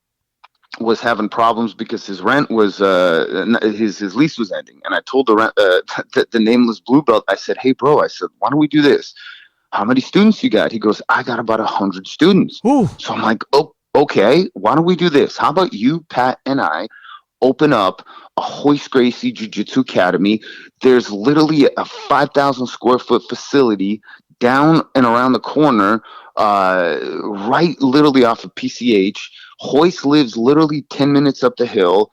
was having problems because his rent was his lease was ending, and I told the nameless blue belt, I said, hey bro, I said, why don't we do this? How many students you got? He goes, I got about 100 students. Ooh. So I'm like, oh, okay, why don't we do this? How about you, Pat, and I open up a Hoist Gracie Jiu-Jitsu Academy? There's literally a 5,000 square foot facility down and around the corner, right literally off of PCH. Hoist lives literally 10 minutes up the hill.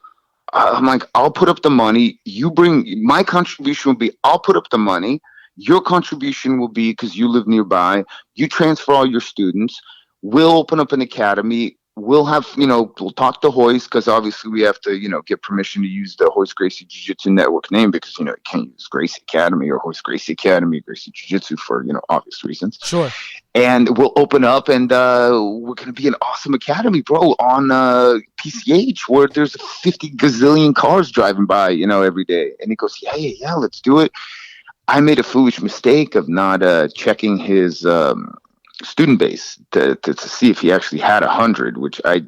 I'm like, I'll put up the money. You bring, my contribution will be, I'll put up the money. Your contribution will be, because you live nearby, you transfer all your students. We'll open up an academy. We'll have, we'll talk to Hoist, because obviously we have to, get permission to use the Hoist Gracie Jiu-Jitsu Network name, because, you can't use Gracie Academy or Hoist Gracie Academy, Gracie Jiu-Jitsu for, obvious reasons. Sure. And we'll open up, and we're going to be an awesome academy, bro, on PCH, where there's 50 gazillion cars driving by, every day. And he goes, yeah, let's do it. I made a foolish mistake of not checking his student base to see if he actually had 100, which I,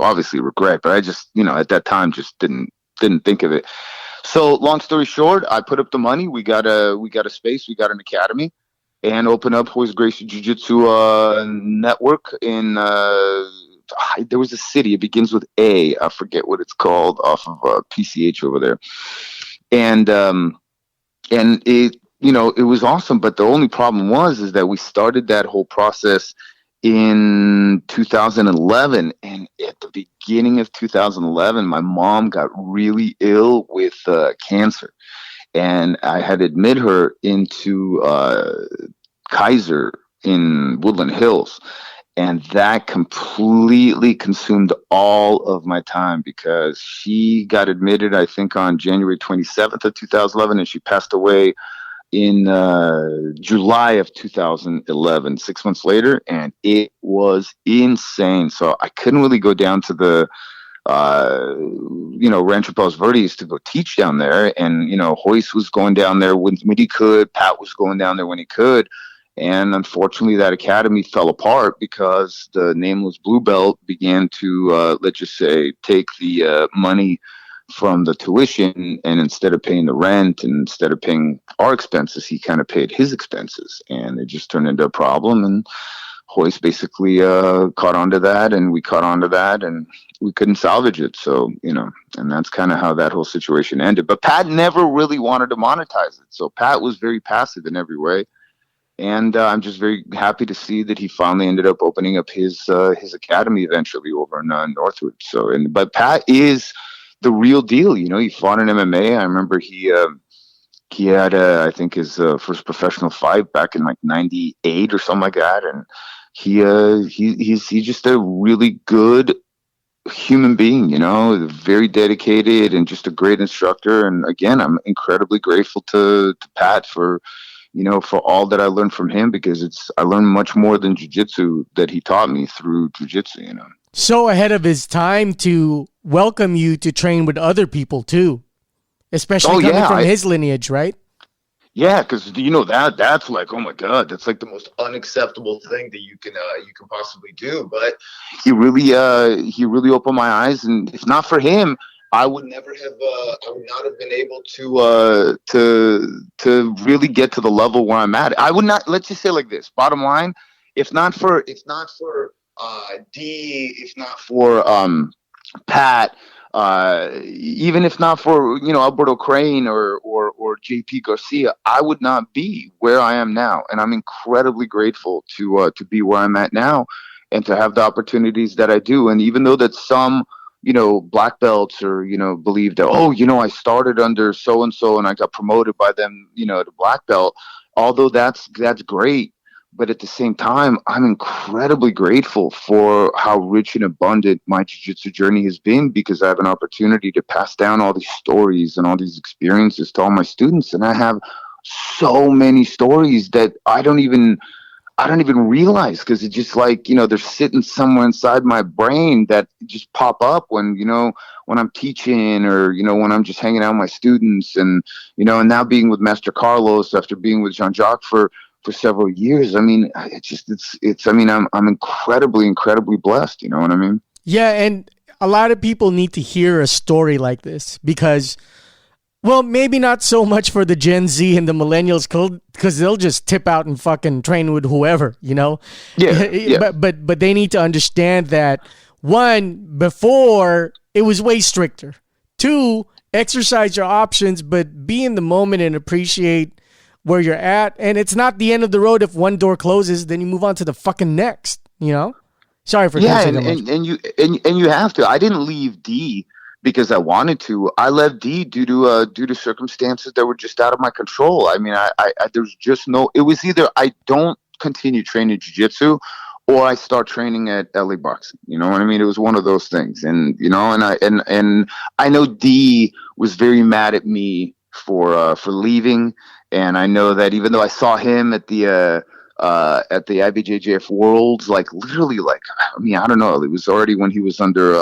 obviously regret, but I just, at that time just didn't think of it. So long story short, I put up the money. We got a space. We got an academy, and opened up Hoist Gracie Jiu-Jitsu Network in. There was a city. It begins with A. I forget what it's called, off of PCH over there, and it, it was awesome. But the only problem is that we started that whole process in 2011, and at the beginning of 2011, my mom got really ill with cancer, and I had to admit her into Kaiser in Woodland Hills. And that completely consumed all of my time, because she got admitted, I think, on January 27th of 2011, and she passed away in July of 2011, 6 months later, and it was insane. So I couldn't really go down to the, Rancho Palos Verdes to go teach down there. And, Hoist was going down there when he could. Pat was going down there when he could. And unfortunately, that academy fell apart because the nameless blue belt began to, let's just say, take the money from the tuition, and instead of paying the rent and instead of paying our expenses, he kind of paid his expenses, and it just turned into a problem. And Hoist basically caught on to that, and we caught on to that, and we couldn't salvage it. So, and that's kind of how that whole situation ended. But Pat never really wanted to monetize it. So Pat was very passive in every way. And I'm just very happy to see that he finally ended up opening up his academy eventually over in Northwood. So, but Pat is the real deal. He fought in MMA. I remember he had I think his first professional fight back in like '98 or something like that. And he's just a really good human being, very dedicated and just a great instructor. And again, I'm incredibly grateful to Pat for all that I learned from him, because I learned much more than jiu-jitsu that he taught me through jiu-jitsu, So ahead of his time to welcome you to train with other people too, especially coming from his lineage, right? Yeah, because that's like, oh my God, that's like the most unacceptable thing that you can possibly do. But he really opened my eyes, and if not for him, I would not have been able to really get to the level where I'm at. I would not. Let's just say like this. Bottom line, if not for D, if not for Pat, even if not for Alberto Crane or JP Garcia, I would not be where I am now. And I'm incredibly grateful to be where I'm at now, and to have the opportunities that I do. And even though that some black belts or, believe that, oh, I started under so and so and I got promoted by them, to black belt. Although that's great, but at the same time, I'm incredibly grateful for how rich and abundant my jiu-jitsu journey has been, because I have an opportunity to pass down all these stories and all these experiences to all my students. And I have so many stories that I don't even realize, because it's just like, they're sitting somewhere inside my brain that just pop up when I'm teaching, or, when I'm just hanging out with my students, and now being with Master Carlos after being with Jean-Jacques for several years. I mean, I'm incredibly, incredibly blessed. You know what I mean? Yeah, and a lot of people need to hear a story like this because, well, maybe not so much for the Gen Z and the millennials, because they'll just tip out and fucking train with whoever, Yeah, yeah. But they need to understand that, one, before it was way stricter. Two, exercise your options, but be in the moment and appreciate where you're at. And it's not the end of the road. If one door closes, then you move on to the fucking next. Sorry for Yeah, cursing and, that much. and you have to. I didn't leave D because I wanted to. I left D due to circumstances that were just out of my control. I mean, there's just no. It was either I don't continue training jiu-jitsu, or I start training at LA Boxing. You know what I mean? It was one of those things, and I know D was very mad at me for leaving, and I know that even though I saw him at the IBJJF Worlds, like literally, like, I mean, I don't know. It was already when he was under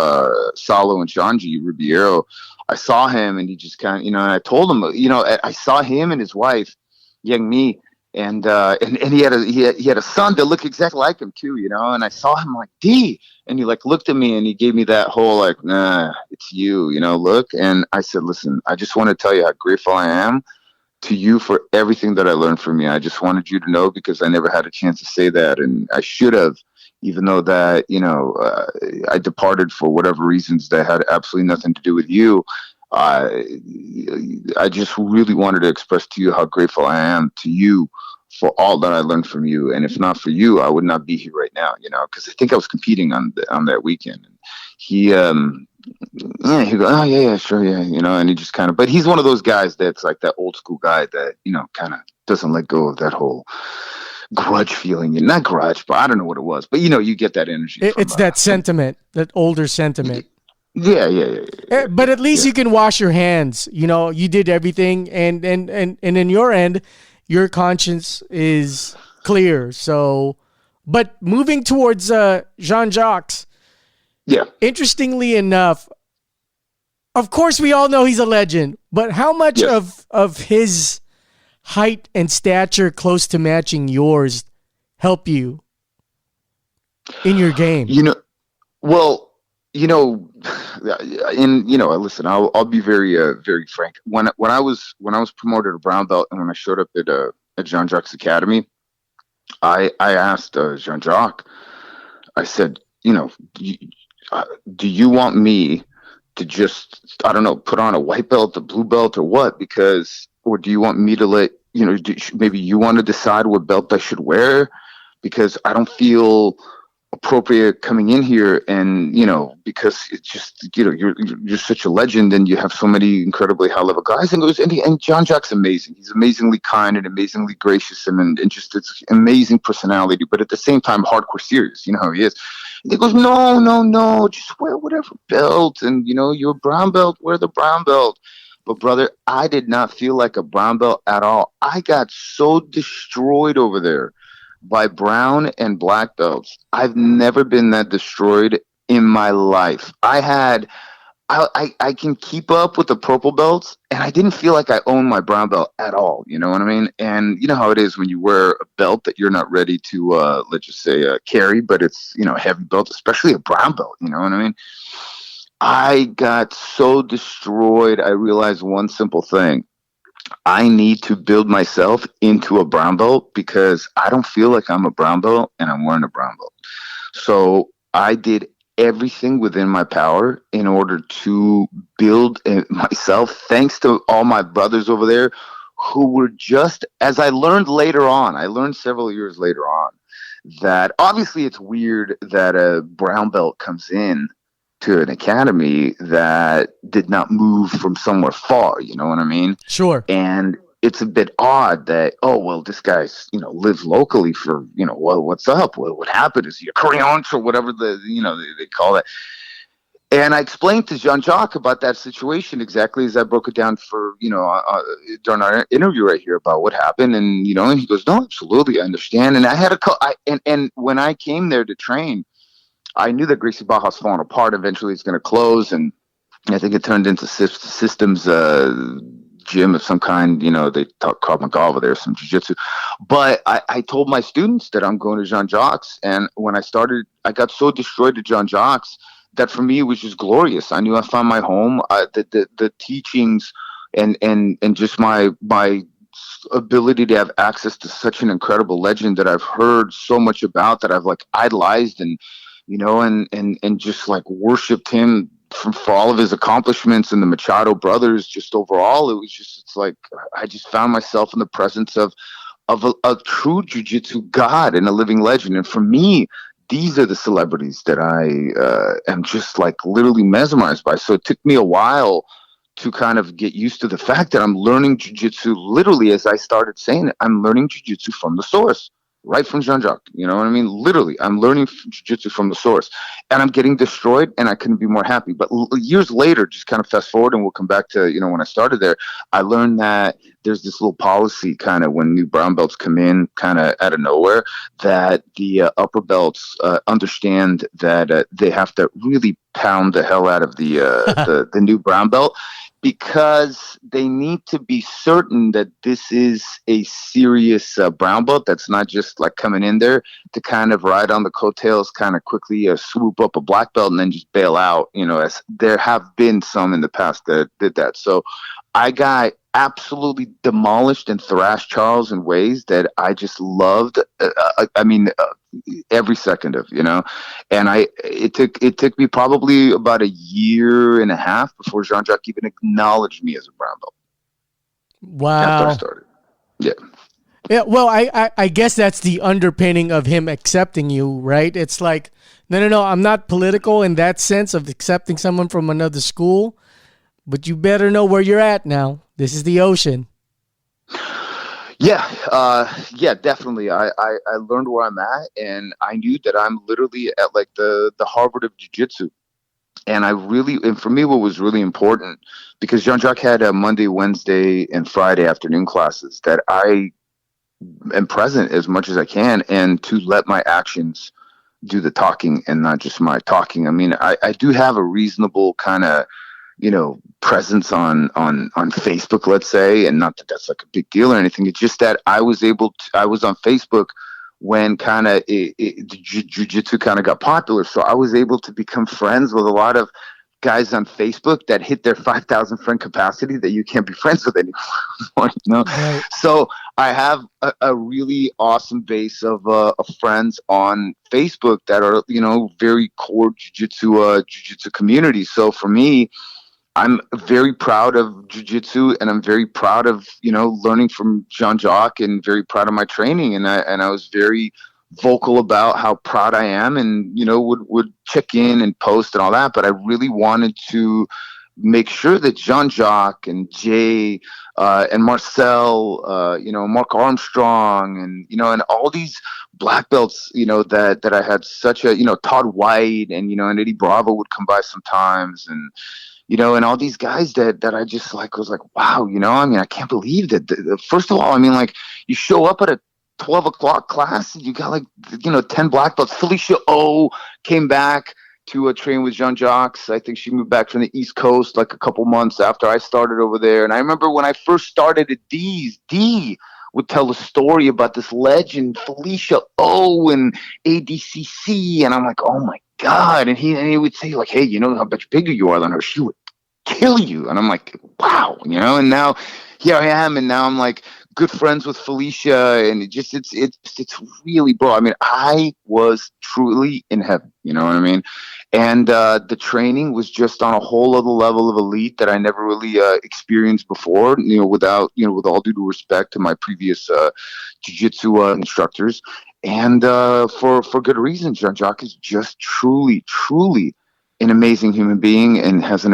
Salo and Shanji Ribeiro. I saw him, and he just kind of, and I told him, I saw him and his wife, Young Mi, and he had a son that looked exactly like him too, and I saw him like, D, and he like looked at me and he gave me that whole like, nah, it's you, look. And I said, listen, I just want to tell you how grateful I am to you for everything that I learned from you. I just wanted you to know, because I never had a chance to say that, and I should have, even though that, I departed for whatever reasons that had absolutely nothing to do with you. I just really wanted to express to you how grateful I am to you for all that I learned from you. And if not for you, I would not be here right now, because I think I was competing on that weekend. And he, he goes, oh, yeah, sure, yeah, and he just kind of, but he's one of those guys that's like that old school guy that, kind of doesn't let go of that whole grudge feeling. And not grudge, but I don't know what it was. But, you get that energy. It's that sentiment, that older sentiment. Yeah. But at least you can wash your hands. You did everything, and in your end, your conscience is clear. So, but moving towards Jean-Jacques, yeah. Interestingly enough, of course, we all know he's a legend, but how much of his height and stature close to matching yours help you in your game? Well, listen, I'll be very very frank. When I was promoted to brown belt, and when I showed up at Jean-Jacques Academy, I asked Jean-Jacques, I said, do you want me to just, I don't know, put on a white belt, a blue belt, or what? Or do you want me to maybe you want to decide what belt I should wear? Because I don't feel appropriate coming in here, and because it's just, you're such a legend, and you have so many incredibly high level guys. And Jean-Jacques amazing. He's amazingly kind and amazingly gracious, and just it's amazing personality, but at the same time hardcore serious. You know how he is. And he goes, no, just wear whatever belt, and you're a brown belt, wear the brown belt. But brother, I did not feel like a brown belt at all. I got so destroyed over there by brown and black belts. I've never been that destroyed in my life. I can keep up with the purple belts, and I didn't feel like I owned my brown belt at all. You know what I mean? And you know how it is when you wear a belt that you're not ready to, let's just say, carry, but it's, a heavy belt, especially a brown belt. You know what I mean? I got so destroyed. I realized one simple thing. I need to build myself into a brown belt, because I don't feel like I'm a brown belt and I'm wearing a brown belt. So I did everything within my power in order to build myself, thanks to all my brothers over there who were just, as I learned later on, I learned several years later on, that obviously it's weird that a brown belt comes in to an academy that did not move from somewhere far. You know what I mean? Sure. And it's a bit odd that, oh, well, this guy's, lives locally for, well, what's up? What happened? Is he a creonch or whatever they call it? And I explained to Jean-Jacques about that situation exactly as I broke it down for, during our interview right here about what happened. And, and he goes, no, absolutely, I understand. And I had and when I came there to train, I knew that Gracie Baja's falling apart. Eventually it's going to close. And I think it turned into systems, gym of some kind. They taught Krav Maga over there, some jiu-jitsu. But I told my students that I'm going to Jean-Jacques. And when I got so destroyed at Jean-Jacques that for me it was just glorious. I knew I found my home. The teachings and just my ability to have access to such an incredible legend that I've heard so much about, that I've like idolized and just like worshipped him for all of his accomplishments, and the Machado brothers just overall. It's like I just found myself in the presence of a true jiu-jitsu god and a living legend. And for me, these are the celebrities that I am just like literally mesmerized by. So it took me a while to kind of get used to the fact that I'm learning jiu-jitsu literally, as I started saying it, I'm learning jiu-jitsu from the source, right from Jean-Jacques. You know what I mean? Literally, I'm learning jiu-jitsu from the source, and I'm getting destroyed, and I couldn't be more happy. But years later, just kind of fast forward, and we'll come back to, when I started there, I learned that there's this little policy kind of when new brown belts come in kind of out of nowhere, that the upper belts understand that they have to really pound the hell out of the new brown belt, because they need to be certain that this is a serious brown belt that's not just like coming in there to kind of ride on the coattails, kind of quickly swoop up a black belt and then just bail out, as there have been some in the past that did that. So I got absolutely demolished and thrashed Charles in ways that I just loved. Every second of, and it took me probably about a year and a half before Jean-Jacques even acknowledged me as a brown belt. Wow. After I started. Yeah. Yeah, well, I guess that's the underpinning of him accepting you, right? It's like, no, I'm not political in that sense of accepting someone from another school, but you better know where you're at now. This is the ocean. Yeah, definitely. I learned where I'm at, and I knew that I'm literally at like the Harvard of Jiu-Jitsu. And for me, what was really important, because Jean-Jacques had a Monday, Wednesday, and Friday afternoon classes, that I am present as much as I can, and to let my actions do the talking and not just my talking. I mean, I do have a reasonable kind of, presence on Facebook, let's say, and not that that's like a big deal or anything. It's just that I was on Facebook when kind of jiu-jitsu kind of got popular. So I was able to become friends with a lot of guys on Facebook that hit their 5,000 friend capacity that you can't be friends with anymore. Right. So I have a really awesome base of friends on Facebook that are, very core jiu-jitsu community. So for me, I'm very proud of jiu-jitsu, and I'm very proud of, learning from Jean-Jacques, and very proud of my training. And I was very vocal about how proud I am, and, would check in and post and all that. But I really wanted to make sure that Jean-Jacques and Jay and Marcel, Mark Armstrong, and all these black belts, that I had such a, Todd White, and, and Eddie Bravo would come by sometimes, and and all these guys that I just was like, wow, I can't believe that. First of all, you show up at a 12 o'clock class, and you got 10 black belts. Felicia O came back to train with Jean-Jacques. I think she moved back from the East Coast like a couple months after I started over there. And I remember when I first started at D's, D would tell a story about this legend, Felicia O and ADCC. And I'm like, oh my God. And he would say hey, how much bigger you are than her? She would kill you. And I'm like, wow, and now here I am, and now I'm like good friends with Felicia, and it's really, bro. I was truly in heaven, you know what I mean? And the training was just on a whole other level of elite that I never really experienced before, with all due respect to my previous jiu-jitsu instructors. And for good reason. Jean-Jacques is just truly an amazing human being and has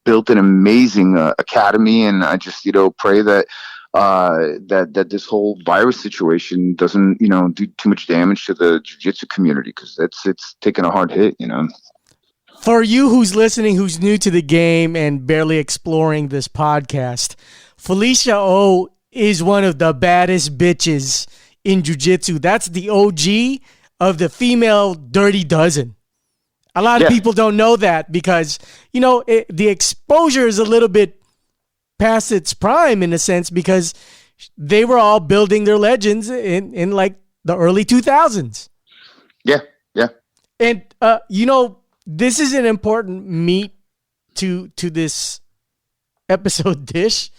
built an amazing academy. And I just, pray that that this whole virus situation doesn't, do too much damage to the jiu-jitsu community, because it's taking a hard hit. For you who's listening, who's new to the game and barely exploring this podcast, Felicia O is one of the baddest bitches in jiu-jitsu. That's the OG of the female Dirty Dozen. A lot of people don't know that because, the exposure is a little bit past its prime in a sense, because they were all building their legends in like the early 2000s. Yeah, yeah. And, this is an important meat to this episode dish.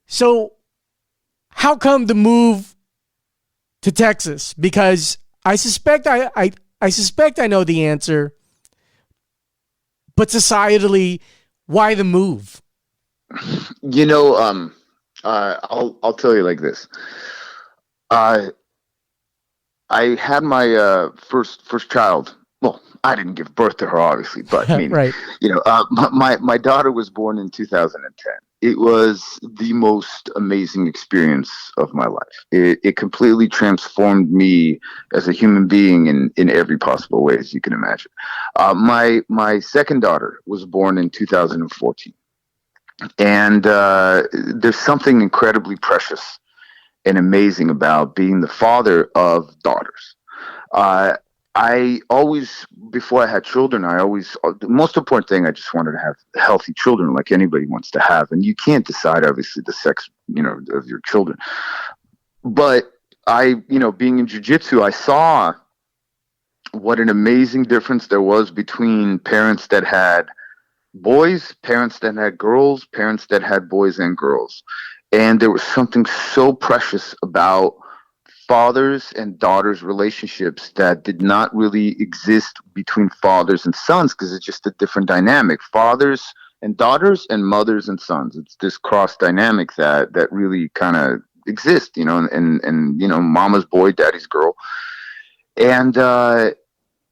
So how come the move to Texas? Because I suspect I suspect I know the answer, but societally, why the move? I'll tell you like this. I had my first child. Well, I didn't give birth to her, obviously, but I mean, right. My daughter was born in 2010. It was the most amazing experience of my life. It completely transformed me as a human being in every possible way, as you can imagine. My second daughter was born in 2014. And there's something incredibly precious and amazing about being the father of daughters. I always, before I had children, the most important thing, I just wanted to have healthy children like anybody wants to have. And you can't decide, obviously, the sex, of your children. But being in jiu-jitsu, I saw what an amazing difference there was between parents that had boys, parents that had girls, parents that had boys and girls. And there was something so precious about fathers and daughters relationships that did not really exist between fathers and sons, because it's just a different dynamic. Fathers and daughters and mothers and sons. It's this cross dynamic that really kind of exists, and mama's boy, daddy's girl. And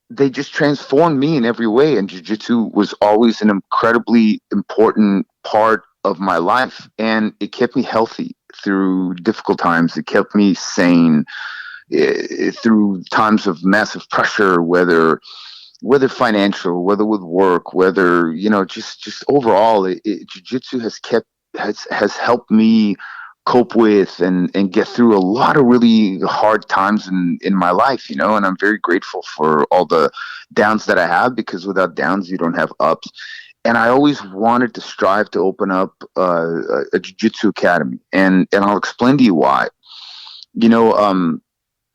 they just transformed me in every way. And jiu-jitsu was always an incredibly important part of my life. And it kept me healthy through difficult times. It kept me sane through times of massive pressure, whether financial, whether with work, whether, just overall, jiu-jitsu has helped me cope with and get through a lot of really hard times in my life, and I'm very grateful for all the downs that I have, because without downs, you don't have ups. And I always wanted to strive to open up a jiu-jitsu academy. And I'll explain to you why.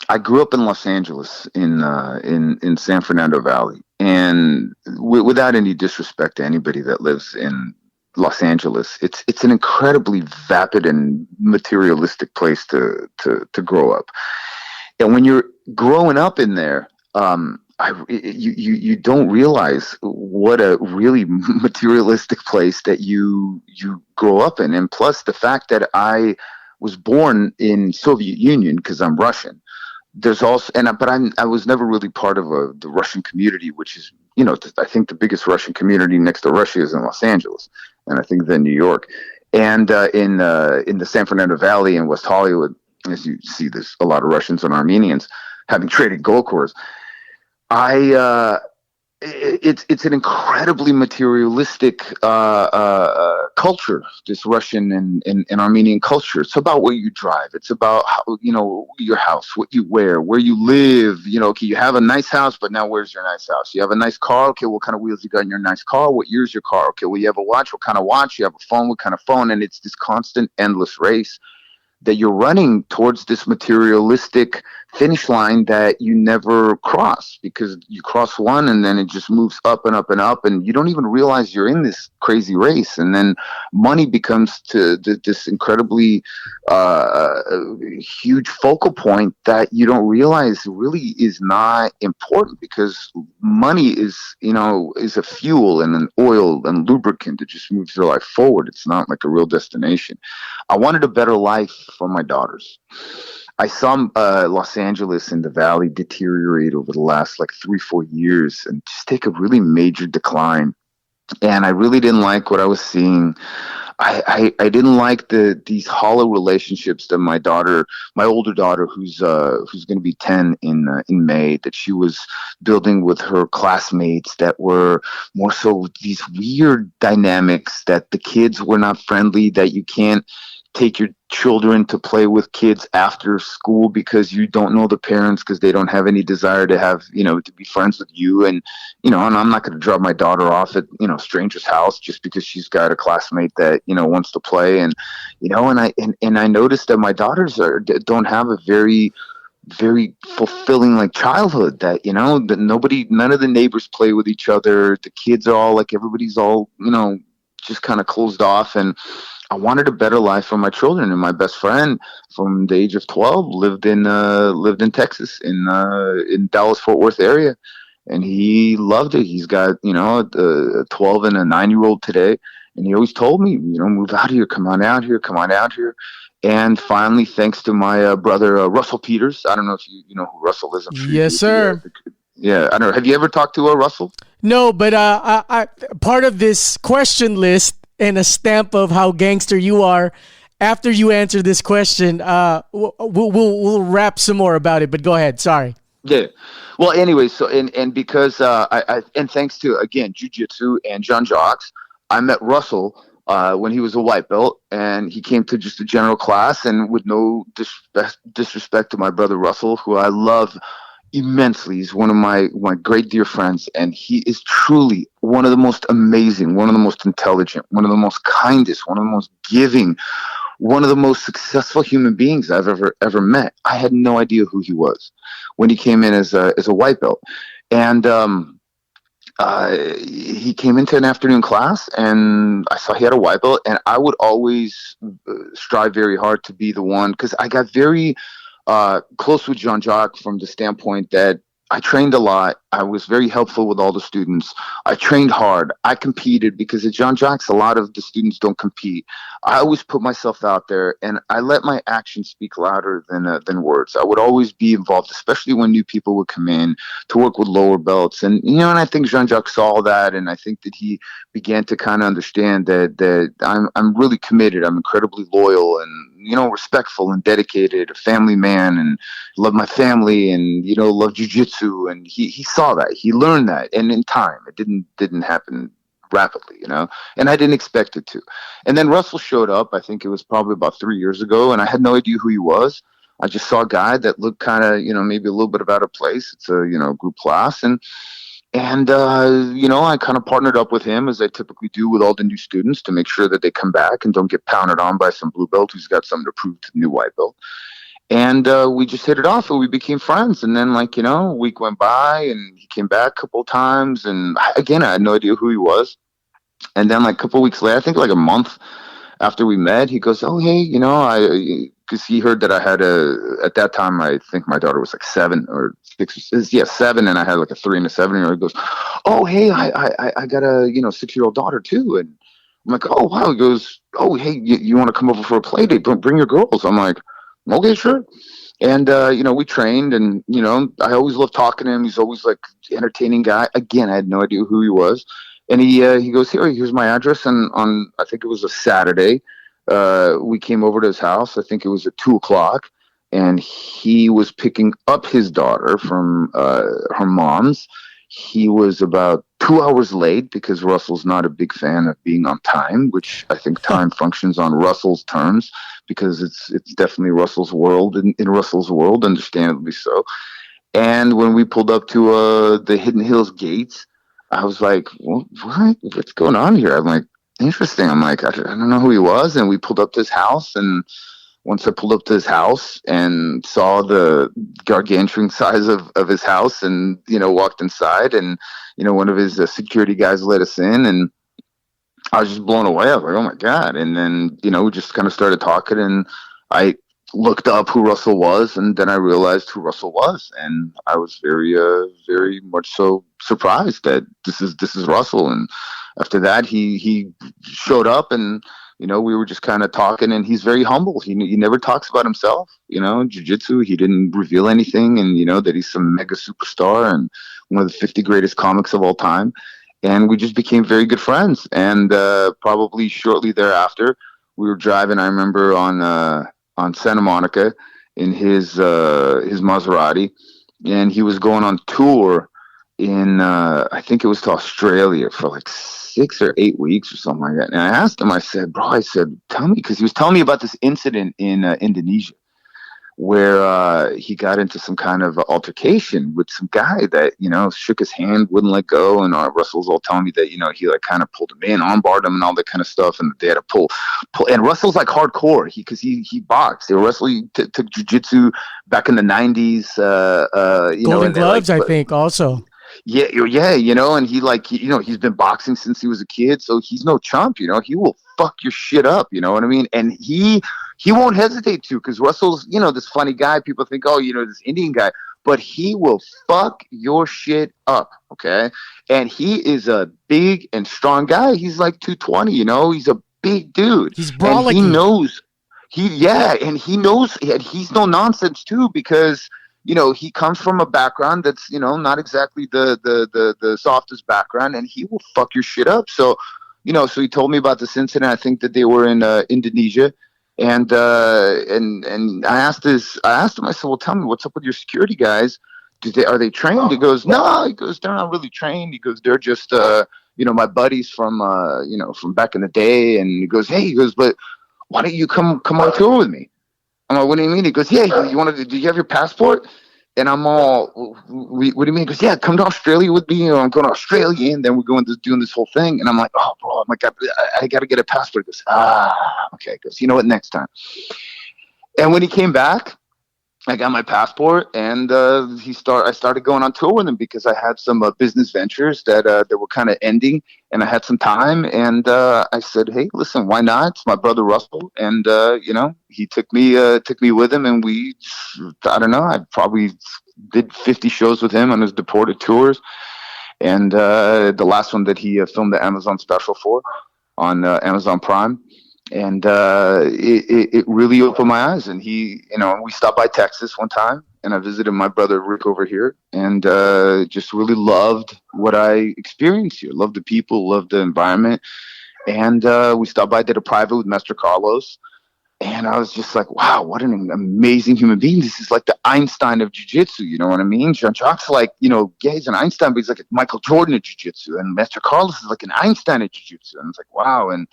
I grew up in Los Angeles in San Fernando Valley. And without any disrespect to anybody that lives in Los Angeles, it's an incredibly vapid and materialistic place to grow up. And when you're growing up in there, you don't realize what a really materialistic place that you grow up in. And plus the fact that I was born in Soviet Union, because I'm Russian. There's also, I was never really part of the Russian community, which is, I think the biggest Russian community next to Russia is in Los Angeles, and I think then New York, and in the San Fernando Valley in West Hollywood, as you see, there's a lot of Russians and Armenians having traded gold cores. It's an incredibly materialistic culture, this Russian and Armenian culture. It's about where you drive. It's about how, your house, what you wear, where you live. Okay, you have a nice house, but now where's your nice house? You have a nice car. Okay, what kind of wheels you got in your nice car? What year's your car? Okay, well, you have a watch. What kind of watch? You have a phone. What kind of phone? And it's this constant, endless race that you're running towards this materialistic finish line that you never cross, because you cross one and then it just moves up and up and up, and you don't even realize you're in this crazy race. And then money becomes this incredibly huge focal point that you don't realize really is not important, because money is a fuel and an oil and lubricant that just moves your life forward. It's not like a real destination. I wanted a better life for my daughters. I saw Los Angeles and the Valley deteriorate over the last like 3, 4 years and just take a really major decline. And I really didn't like what I was seeing. I didn't like these hollow relationships that my older daughter, who's going to be 10 in May, that she was building with her classmates, that were more so these weird dynamics, that the kids were not friendly, that you can't take your children to play with kids after school because you don't know the parents, because they don't have any desire to have, to be friends with you. And and I'm not going to drop my daughter off at a stranger's house just because she's got a classmate that wants to play. And and I noticed that my daughters don't have a very fulfilling like childhood, that that none of the neighbors play with each other. The kids are all like, everybody's all just kind of closed off. And I wanted a better life for my children. And my best friend from the age of 12 lived in Texas, in Dallas Fort Worth area, and he loved it. He's got a 12 and a 9-year-old today, and he always told me, move out here, come on out here, come on out here. And finally, thanks to my brother Russell Peters, I don't know if you know who Russell is. I'm sure Yes, sir. Yeah, I don't know. Have you ever talked to Russell? No, but I part of this question list and a stamp of how gangster you are. After you answer this question, we'll rap some more about it. But go ahead. Sorry. Yeah. Well, anyway, so and because I and thanks to again jiu-jitsu and Jacques, I met Russell when he was a white belt, and he came to just a general class, and with no disrespect to my brother Russell, who I love immensely. He's one of my great dear friends, and he is truly one of the most amazing, one of the most intelligent, one of the most kindest, one of the most giving, one of the most successful human beings I've ever met. I had no idea who he was when he came in as a white belt. And he came into an afternoon class, and I saw he had a white belt, and I would always strive very hard to be the one, because I got very close with Jacques from the standpoint that I trained a lot. I was very helpful with all the students. I trained hard. I competed, because at Jacques, a lot of the students don't compete. I always put myself out there, and I let my actions speak louder than words. I would always be involved, especially when new people would come in to work with lower belts. And and I think Jacques saw that, and I think that he began to kind of understand that I'm really committed. I'm incredibly loyal and respectful and dedicated, a family man, and love my family, and love jujitsu. And he saw that, he learned that, and in time, it didn't happen rapidly, and I didn't expect it to. And then Russell showed up. I think it was probably about 3 years ago, and I had no idea who he was. I just saw a guy that looked kind of, maybe a little bit out of place. It's a group class, and I kind of partnered up with him, as I typically do with all the new students, to make sure that they come back and don't get pounded on by some blue belt who's got something to prove to the new white belt. And we just hit it off, and we became friends. And then, a week went by, and he came back a couple of times. And again, I had no idea who he was. And then, a couple of weeks later, I think a month after we met, he goes, "Oh, hey, because he heard that I had at that time, I think my daughter was 7 or 6, 7, and I had a 3 and a 7-year-old. He goes, "Oh, hey, I got a 6-year-old daughter too." And I'm like, "Oh, wow." He goes, "Oh, hey, you want to come over for a play date? Bring your girls." I'm like, "Okay, sure." And we trained, and I always loved talking to him. He's always entertaining guy. Again, I had no idea who he was. And he goes, here's my address. And on, I think it was a Saturday, we came over to his house. I think it was at 2:00, and he was picking up his daughter from her mom's. He was about 2 hours late, because Russell's not a big fan of being on time, which I think time functions on Russell's terms, because it's definitely Russell's world, in Russell's world, understandably so. And when we pulled up to the Hidden Hills gates, I was like, well, what's going on here? I'm like, interesting. I'm like, I don't know who he was. And we pulled up to his house, and once I pulled up to his house and saw the gargantuan size of his house, and walked inside, and one of his security guys let us in, and I was just blown away. I was like, oh my God. And then we just kind of started talking, and I looked up who Russell was, and then I realized who Russell was, and I was very much so surprised that this is Russell. And after that, he showed up, and We were just kind of talking, and he's very humble. He never talks about himself. Jiu-jitsu, he didn't reveal anything, and that he's some mega superstar and one of the 50 greatest comics of all time. And we just became very good friends. And probably shortly thereafter, we were driving. I remember on Santa Monica in his Maserati, and he was going on tour in I think it was to Australia for like 6 or 8 weeks or something like that. And I asked him, I said, bro, tell me, because he was telling me about this incident in Indonesia where he got into some kind of altercation with some guy that, shook his hand, wouldn't let go. And Russell's all telling me that, he like kind of pulled him in, armbarred him and all that kind of stuff. And they had to pull. And Russell's like hardcore because he boxed. They were wrestling, took jujitsu back in the 90s. Golden Gloves, I think, also. Yeah, and he's been boxing since he was a kid, so he's no chump, he will fuck your shit up, you know what I mean? And he won't hesitate to, because Russell's, this funny guy. People think, oh, this Indian guy, but he will fuck your shit up, okay? And he is a big and strong guy. He's like 220, he's a big dude. He's brawling. And he knows, and he's no nonsense too, because he comes from a background that's, not exactly the softest background, and he will fuck your shit up. So, so he told me about this incident. I think that they were in Indonesia, and I asked him, I said, well, tell me, what's up with your security guys? Are they trained? He goes, no. He goes, they're not really trained. He goes, they're just, my buddies from back in the day. And he goes, but why don't you come on tour with me? I'm like, what do you mean? He goes, yeah, do you have your passport? And I'm all, what do you mean? He goes, yeah, come to Australia with me. I'm going to Australia. And then we're going to doing this whole thing. And I'm like, oh, bro, I'm like, I got to get a passport. He goes, okay. He goes, you know what, next time. And when he came back, I got my passport, and I started going on tour with him because I had some business ventures that were kind of ending, and I had some time, and I said, hey, listen, why not? It's my brother Russell, and he took me with him, and I probably did 50 shows with him on his deported tours, and the last one that he filmed the Amazon special for on Amazon Prime. And it really opened my eyes. And we stopped by Texas one time, and I visited my brother Rick over here, and just really loved what I experienced here. Loved the people, loved the environment. And we stopped by, did a private with Master Carlos. And I was just like, wow, what an amazing human being. This is like the Einstein of jiu-jitsu, you know what I mean? Jacques, like, he's an Einstein, but he's like a Michael Jordan of jiu-jitsu. And Master Carlos is like an Einstein of jiu-jitsu. And it's like, wow. And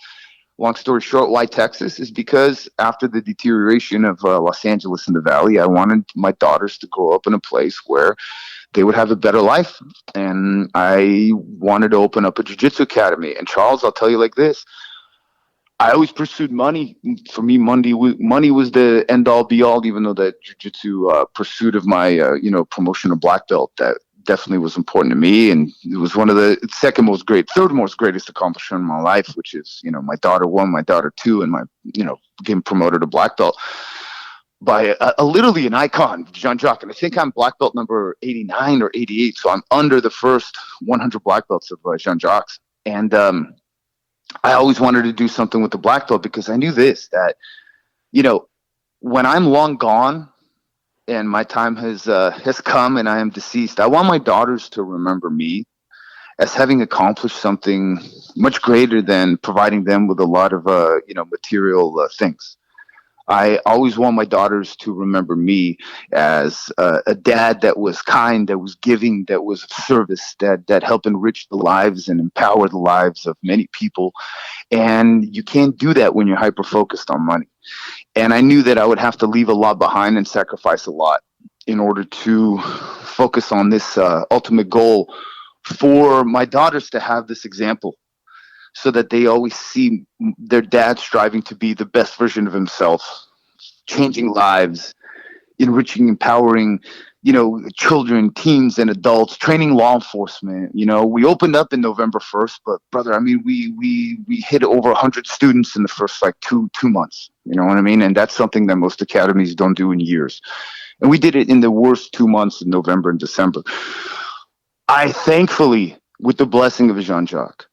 long story short, why Texas is because after the deterioration of Los Angeles and the Valley, I wanted my daughters to grow up in a place where they would have a better life. And I wanted to open up a jiu-jitsu academy. And Charles, I'll tell you like this. I always pursued money. For me, money was the end-all, be-all, even though that jiu-jitsu pursuit of my, promotion of black belt, that definitely was important to me. And it was one of the third most greatest accomplishment in my life, which is, my daughter 1, my daughter 2, and my, getting promoted to black belt by literally an icon, Jacques. And I think I'm black belt number 89 or 88. So I'm under the first 100 black belts of Jacques. And I always wanted to do something with the black belt because I knew that, when I'm long gone and my time has come and I am deceased, I want my daughters to remember me as having accomplished something much greater than providing them with a lot of, material things. I always want my daughters to remember me as a dad that was kind, that was giving, that was of service, that helped enrich the lives and empower the lives of many people. And you can't do that when you're hyper-focused on money. And I knew that I would have to leave a lot behind and sacrifice a lot in order to focus on this ultimate goal for my daughters to have this example, so that they always see their dad striving to be the best version of himself, changing lives, enriching, empowering, children, teens, and adults, training law enforcement. We opened up in November 1st, but brother, I mean, we hit over 100 students in the first like two months. You know what I mean? And that's something that most academies don't do in years. And we did it in the worst 2 months in November and December. I thankfully, with the blessing of Jean-Jacques,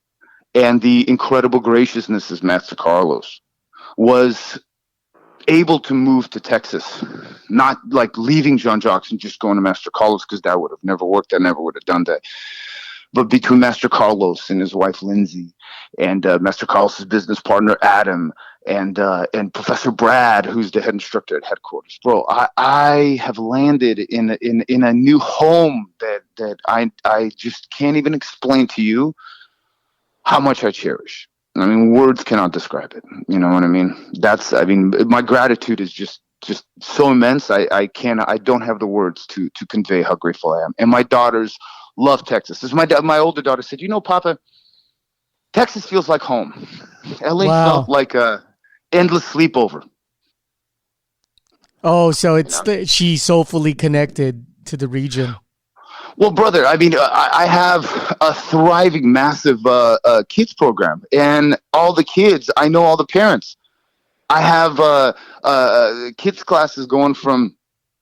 and the incredible graciousness of Master Carlos, was able to move to Texas, not like leaving Jean-Jacques and just going to Master Carlos, because that would have never worked. I never would have done that. But between Master Carlos and his wife Lindsay, and Master Carlos's business partner Adam, and Professor Brad, who's the head instructor at headquarters, bro, I have landed in a new home that I just can't even explain to you how much I cherish. I mean, words cannot describe it. You know what I mean? My gratitude is just so immense. I don't have the words to convey how grateful I am. And my daughters love Texas. This is my older daughter said, Papa, Texas feels like home. LA felt like a endless sleepover. Oh, so she's soulfully connected to the region. Well, brother, I mean, I have a thriving, massive kids program, and all the kids, I know all the parents. I have kids classes going from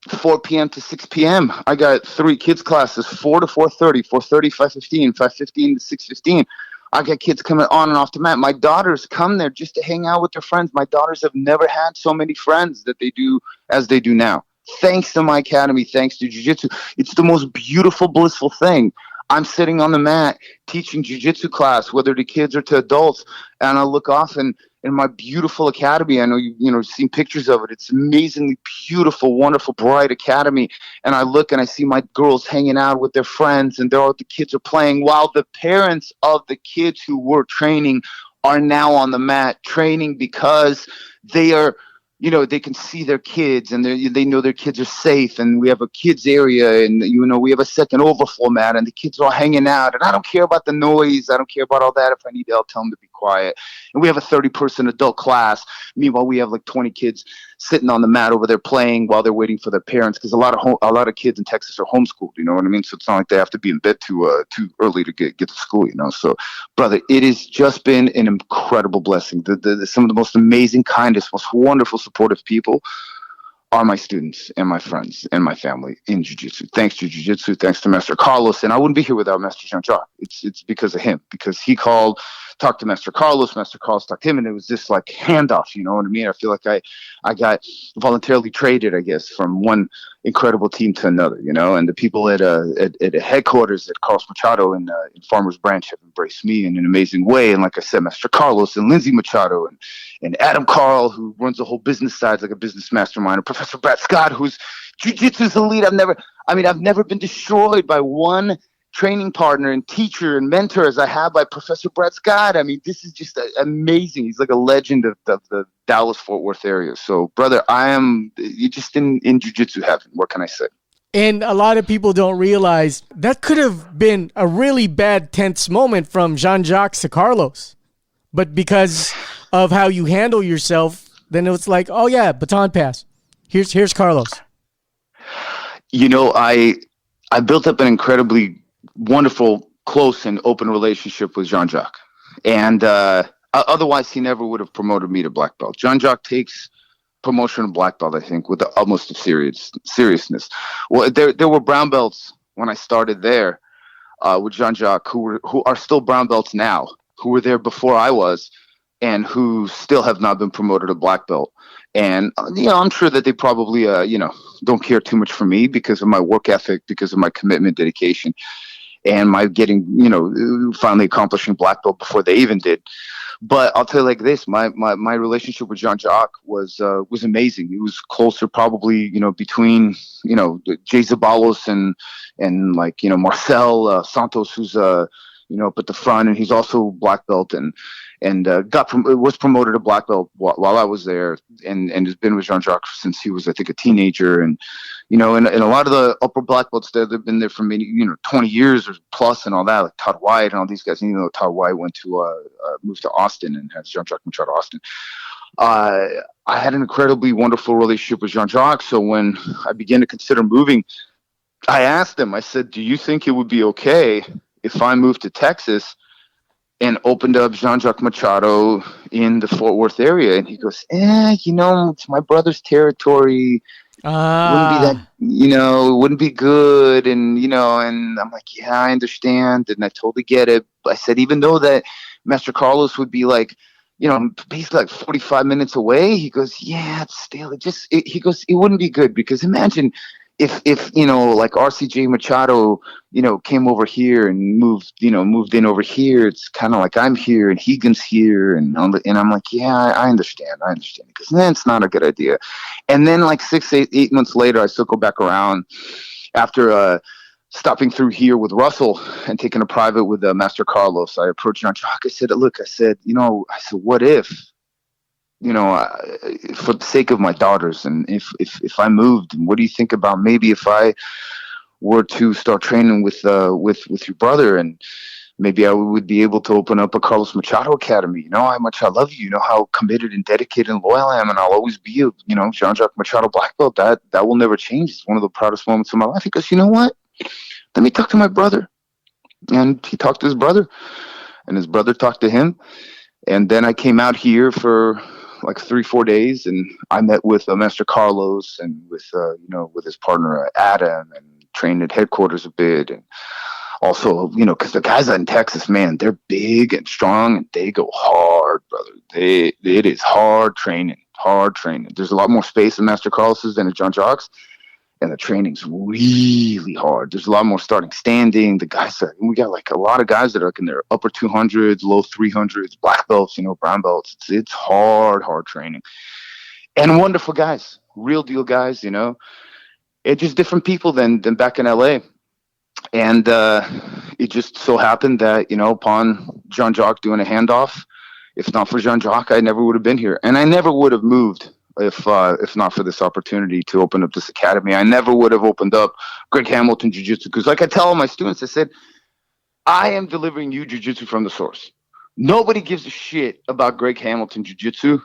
4 p.m. to 6 p.m. I got 3 kids classes, 4 to 4:30, 4:30, 5:15, 5:15 to 6:15. I got kids coming on and off the mat. My daughters come there just to hang out with their friends. My daughters have never had so many friends that they do as they do now. Thanks to my academy, thanks to jiu-jitsu. It's the most beautiful, blissful thing. I'm sitting on the mat teaching jiu-jitsu class, whether to kids or to adults, and I look off in my beautiful academy. I know you've seen pictures of it. It's amazingly beautiful, wonderful, bright academy. And I look and I see my girls hanging out with their friends, and the kids are playing, while the parents of the kids who were training are now on the mat training, because they are, they can see their kids, and they know their kids are safe, and we have a kids area, and we have a second overflow mat, and the kids are all hanging out, and I don't care about the noise. I don't care about all that. If I need to, I'll tell them to be quiet. And we have a 30-person adult class. Meanwhile, we have like 20 kids sitting on the mat over there playing while they're waiting for their parents, because a lot of kids in Texas are homeschooled. You know what I mean? So it's not like they have to be in bed too early to get to school. So, brother, it has just been an incredible blessing. Some of the most amazing, kindest, most wonderful, supportive people are my students and my friends and my family in jiu-jitsu. Thanks to jiu-jitsu, thanks to Master Carlos. And I wouldn't be here without Master Jean-Jacques. It's because of him, because he talked to Master Carlos talked to him, and it was this like handoff, you know what I mean? I feel like I got voluntarily traded, I guess, from one incredible team to another, and the people at headquarters at Carlos Machado in Farmers Branch have embraced me in an amazing way. And like I said, Master Carlos and Lindsay Machado and Adam Carl, who runs the whole business side like a business mastermind, and Professor Brad Scott, who's jiu-jitsu's elite. I've never been destroyed by one training partner and teacher and mentor as I have by Professor Brad Scott. I mean, this is just amazing. He's like a legend of the Dallas-Fort Worth area. So, brother, you're just in jiu-jitsu heaven. What can I say? And a lot of people don't realize that could have been a really bad, tense moment from Jean-Jacques to Carlos. But because of how you handle yourself, then it's like, oh yeah, baton pass. Here's Carlos. I built up an incredibly wonderful, close, and open relationship with Jean-Jacques. And otherwise, he never would have promoted me to black belt. Jean-Jacques takes promotion of black belt, I think, with the utmost of seriousness. Well, there were brown belts when I started there with Jean-Jacques who are still brown belts now, who were there before I was, and who still have not been promoted to black belt. And, I'm sure that they probably, don't care too much for me because of my work ethic, because of my commitment, dedication, and my getting, finally accomplishing black belt before they even did. But I'll tell you like this, my relationship with Jean-Jacques was amazing. It was closer probably, between, Jay Zabalos and like, Marcel Santos, who's, up at the front, and he's also black belt and was promoted to black belt while I was there, and has been with Jean-Jacques since he was, I think, a teenager. And and a lot of the upper black belts there, they've been there for many 20 years or plus and all that, like Todd White and all these guys. Todd White moved to Austin and has Jean-Jacques Machado Austin. I had an incredibly wonderful relationship with Jean-Jacques. So when I began to consider moving, I asked him, I said, do you think it would be okay if I moved to Texas and opened up Jean-Jacques Machado in the Fort Worth area? And he goes, it's my brother's territory. Wouldn't be that, it wouldn't be good. And, and I'm like, yeah, I understand. And I totally get it. But I said, even though that Master Carlos would be like, basically like 45 minutes away. He goes, yeah, it's still, he goes, it wouldn't be good because imagine if, like RCJ Machado, came over here and moved in over here. It's kind of like I'm here and Higgins here. And I'm like, yeah, I understand. Because then it's not a good idea. And then like 8 months later, I still go back around after, stopping through here with Russell and taking a private with Master Carlos. I approached Jacques. I said, look, what if, for the sake of my daughters, and if I moved, what do you think about maybe if I were to start training with your brother, and maybe I would be able to open up a Carlos Machado Academy. You know how much I love you. You know how committed and dedicated and loyal I am, and I'll always be Jean-Jacques Machado black belt. That will never change. It's one of the proudest moments of my life. He goes, you know what? Let me talk to my brother. And he talked to his brother, and his brother talked to him. And then I came out here for like 3-4 days, and I met with Master Carlos and with his partner Adam, and trained at headquarters a bit. And also, because the guys out in Texas, man, they're big and strong, and they go hard, brother. It is hard training. There's a lot more space in Master Carlos's than at Jean-Jacques. And the training's really hard. There's a lot more starting standing. We got like a lot of guys that are like in their upper 200s, low 300s, black belts, brown belts. It's hard training. And wonderful guys, real deal guys, It's just different people than back in LA. And it just so happened that, upon Jean-Jacques doing a handoff, if not for Jean-Jacques, I never would have been here. And I never would have moved if not for this opportunity to open up this academy. I never would have opened up Greg Hamilton Jiu-Jitsu, because like I tell all my students, I said, I am delivering you Jiu-Jitsu from the source. Nobody gives a shit about Greg Hamilton Jiu-Jitsu.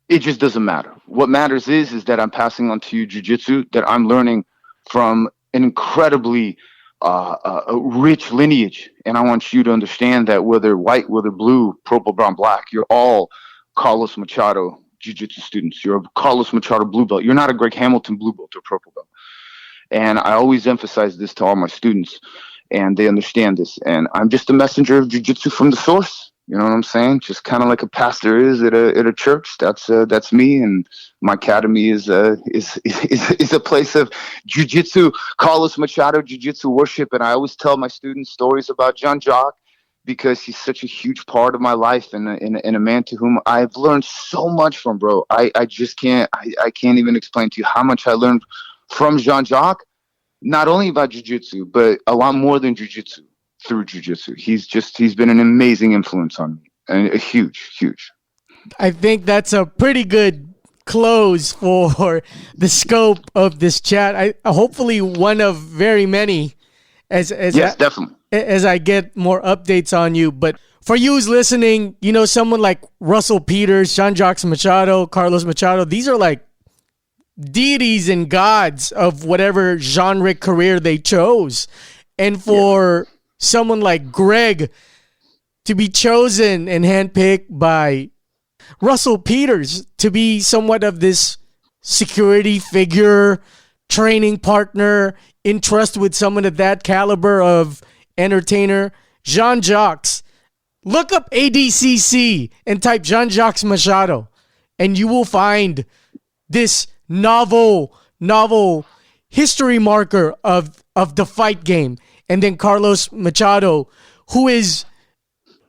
It just doesn't matter. What matters is that I'm passing on to you Jiu-Jitsu that I'm learning from an incredibly a rich lineage. And I want you to understand that whether white, whether blue, purple, brown, black, you're all Carlos Machado Jiu-Jitsu students. You're a Carlos Machado blue belt. You're not a Greg Hamilton blue belt or purple belt. And I always emphasize this to all my students, and they understand this. And I'm just a messenger of Jiu-Jitsu from the source. You know what I'm saying? Just kind of like a pastor is at a church. That's me. And my academy is a place of Jiu-Jitsu, Carlos Machado Jiu-Jitsu worship. And I always tell my students stories about Jean-Jacques, because he's such a huge part of my life, and a man to whom I've learned so much from, bro. I can't even explain to you how much I learned from Jean-Jacques, not only about jiu-jitsu, but a lot more than jiu-jitsu, through jiu-jitsu. He's been an amazing influence on me, and a huge. I think that's a pretty good close for the scope of this chat. Hopefully one of very many definitely. As I get more updates on you. But for you who's listening, someone like Russell Peters, Jean-Jacques Machado, Carlos Machado, these are like deities and gods of whatever genre career they chose. And for someone like Greg to be chosen and handpicked by Russell Peters to be somewhat of this security figure, training partner, in trust with someone of that caliber of entertainer, Jean-Jacques. Look up ADCC and type Jean-Jacques Machado, and you will find this novel history marker of the fight game. And then Carlos Machado, who is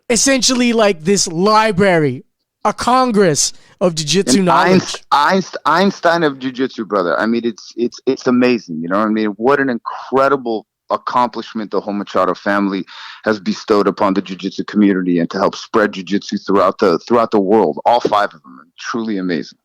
essentially like this library, a congress of jiu-jitsu knowledge. Einstein of jiu-jitsu, brother. I mean, it's amazing. You know what I mean? What an incredible accomplishment the whole Machado family has bestowed upon the jiu-jitsu community, and to help spread jiu-jitsu throughout the world. All 5 of them are truly amazing.